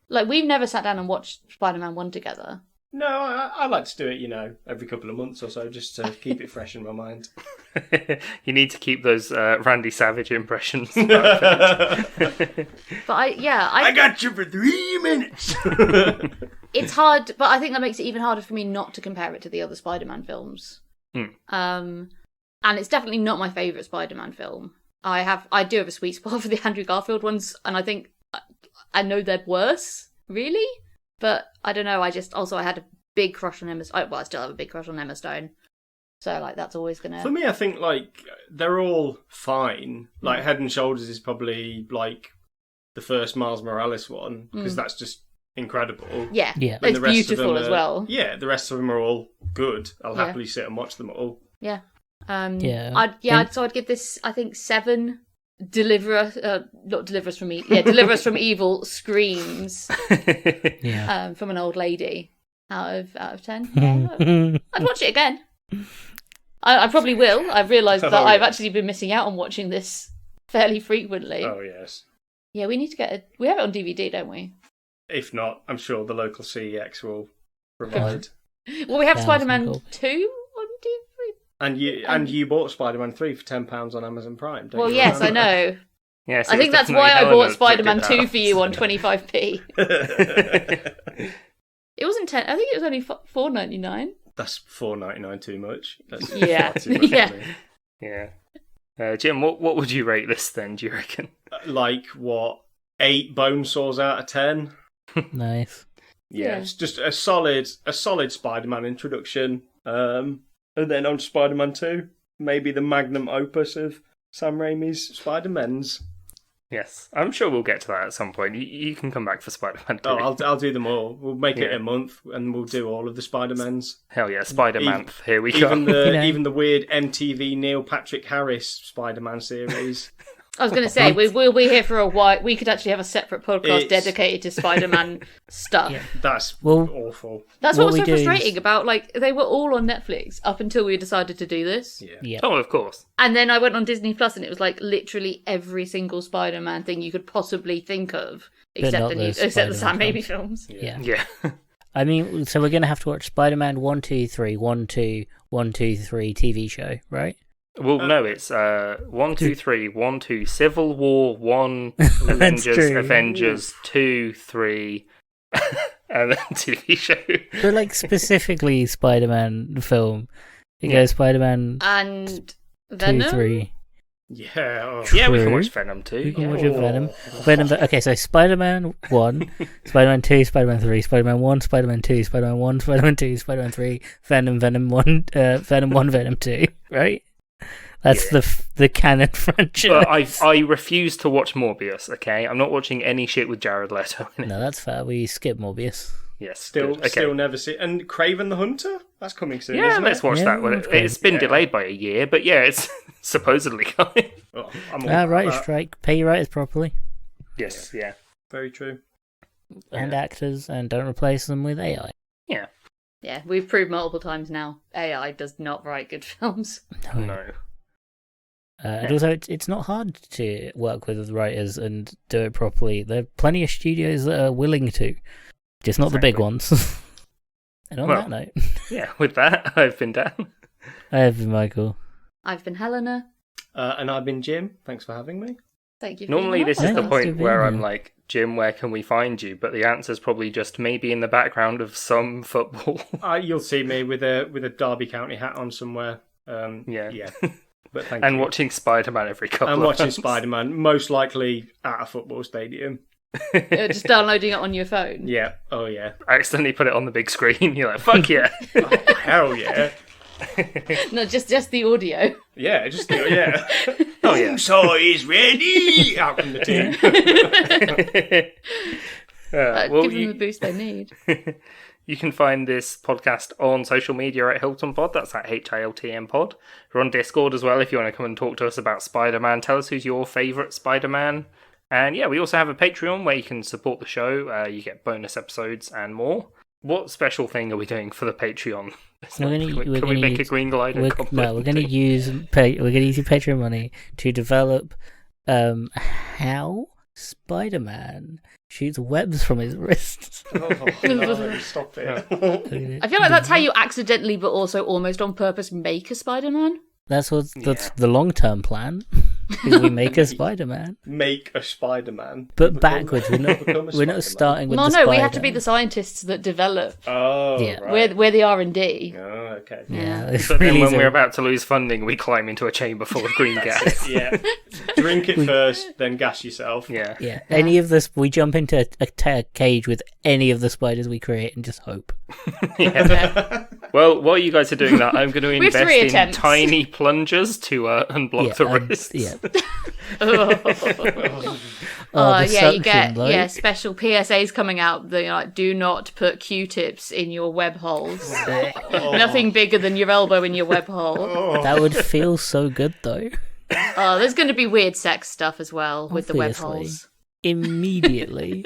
Like we've never sat down and watched Spider-Man 1 together. No, I like to do it, every couple of months or so, just to keep it fresh in my mind. You need to keep those Randy Savage impressions. But I got you for 3 minutes. It's hard, but I think that makes it even harder for me not to compare it to the other Spider-Man films. And it's definitely not my favourite Spider-Man film. I do have a sweet spot for the Andrew Garfield ones, and I think I know they're worse, really. But I don't know. I had a big crush on Emma. Well, I still have a big crush on Emma Stone. So like that's always gonna. For me, I think like they're all fine. Like Head and Shoulders is probably like the first Miles Morales one because that's just incredible. Yeah. And It's the rest beautiful of them as well. Yeah, the rest of them are all good. I'll happily sit and watch them all. Yeah. So I'd give this, I think, 7 not deliver us from deliver us from evil screams from an old lady out of 10. I'd watch it again. I probably will. I've realised that I've actually been missing out on watching this fairly frequently. Oh yes. Yeah, we need to get we have it on DVD, don't we? If not, I'm sure the local CEX will provide. Well, we have Sounds Spider-Man cool. 2 on DVD. And you bought Spider-Man 3 for £10 on Amazon Prime, don't Well, you yes, I remember? know. Yes, I think that's why I bought Spider-Man 2 for you on 25p. It wasn't 10. I think it was only $4.99. That's $4.99 too much. That's Yeah. far too much Yeah. for me. Yeah. Jim, what would you rate this then, do you reckon? Like, what, 8 bone saws out of 10? Nice. Yeah, it's just a solid Spider-Man introduction. And then on Spider-Man 2, maybe the magnum opus of Sam Raimi's Spider-Mans. Yes, I'm sure we'll get to that at some point. You can come back for Spider-Man 2. Oh, I'll do them all. We'll make it a month, and we'll do all of the Spider-Mans. Hell yeah, Spider-Man. Here we go. Even the weird MTV Neil Patrick Harris Spider-Man series. I was going to say, we'll be here for a while. We could actually have a separate podcast dedicated to Spider-Man stuff. Yeah. That's Well, awful. That's what was what so we do frustrating is- about, like, they were all on Netflix up until we decided to do this. Yeah. Oh, of course. And then I went on Disney Plus and it was like literally every single Spider-Man thing you could possibly think of, except not the the Sam Spider-Man Raimi films. Yeah. Yeah. I mean, so we're going to have to watch Spider-Man 1, 2, 3, 1, 2, 1, 2, 3 TV show, right? Well, no, it's 1, 2, 3, 1, 2, Civil War, 1, That's true. Avengers, 2, 3, and then TV show. But like specifically Spider-Man film. You go Spider-Man And 2, Venom? 3. Yeah. Oh. Yeah, we can True. watch Venom too. We can yeah. watch a Venom. Okay, so Spider-Man 1, Spider-Man 2, Spider-Man 3, Spider-Man 1, Spider-Man 2, Spider-Man 1, Spider-Man 2, Spider-Man 3, Venom 1, Venom 1, Venom 2, right? That's the canon franchise. But I refuse to watch Morbius, okay? I'm not watching any shit with Jared Leto in it. No, that's fair. We skip Morbius. Yes, Still, good. Okay. still never see. And Craven the Hunter? That's coming soon. Yeah, isn't let's it? watch Yeah, that one. that's great. It's been Yeah. delayed by a year, but yeah, it's supposedly coming. Oh, I'm all Writer's about strike. Pay your writers properly. Yes, yeah. Very true. And actors, and don't replace them with AI. Yeah, we've proved multiple times now. AI does not write good films. No. And also, it's not hard to work with writers and do it properly. There are plenty of studios that are willing to, just not the big ones. And on that note, Yeah, with that, I've been Dan. I have been Michael. I've been Helena. And I've been Jim. Thanks for having me. Thank you. For Normally, being this on is the podcast. point where I'm Yeah. like, Jim, where can we find you? But the answer's probably just maybe in the background of some football. You'll see me with a Derby County hat on somewhere. Yeah. Yeah. But thank And you. watching Spider-Man every couple And of watching months. Spider-Man, most likely at a football stadium. Just downloading it on your phone. Yeah. Oh, yeah. Accidentally put it on the big screen. You're like, fuck yeah. Hell yeah. No, just the audio. Yeah, just yeah. Oh, yeah. So is ready out from the team. Well, Give them the boost they need. you can find this podcast on social media at Hilton Pod. That's at HILTM Pod. We're on Discord as well if you want to come and talk to us about Spider-Man. Tell us who's your favourite Spider-Man. And yeah, we also have a Patreon where you can support the show. You get bonus episodes and more. What special thing are we doing for the Patreon? We're gonna- Can we make a Green Glider We're compliment? going to use your Patreon money to develop how Spider-Man shoots webs from his wrists. Oh, no, stop it. I feel like that's how you accidentally, but also almost on purpose, make a Spider-Man. That's Yeah. the long-term plan. Is we make a Spider-Man, Make a Spider-Man. but backwards. We're not Become a we're not Spider-Man. starting with Well, the no, spider. we have to be the scientists that develop. Oh, Yeah. right. We're the R&D. Oh, okay. Yeah, Yeah. it But then really when is a- we're about to lose funding, we climb into a chamber full of green gas. Yeah. Drink it first, then gas yourself. Yeah. Yeah, any of this, we jump into a cage with any of the spiders we create and just hope. Yeah. Well, while you guys are doing that, I'm going to We have invest 3 in attempts. tiny plungers to unblock the wrists. Yeah. Oh, the yeah, you suction, get like. special PSAs coming out that like, do not put Q-tips in your web holes. Nothing bigger than your elbow in your web hole. That would feel so good though. Oh, there's going to be weird sex stuff as well with the web Obviously. holes. Immediately.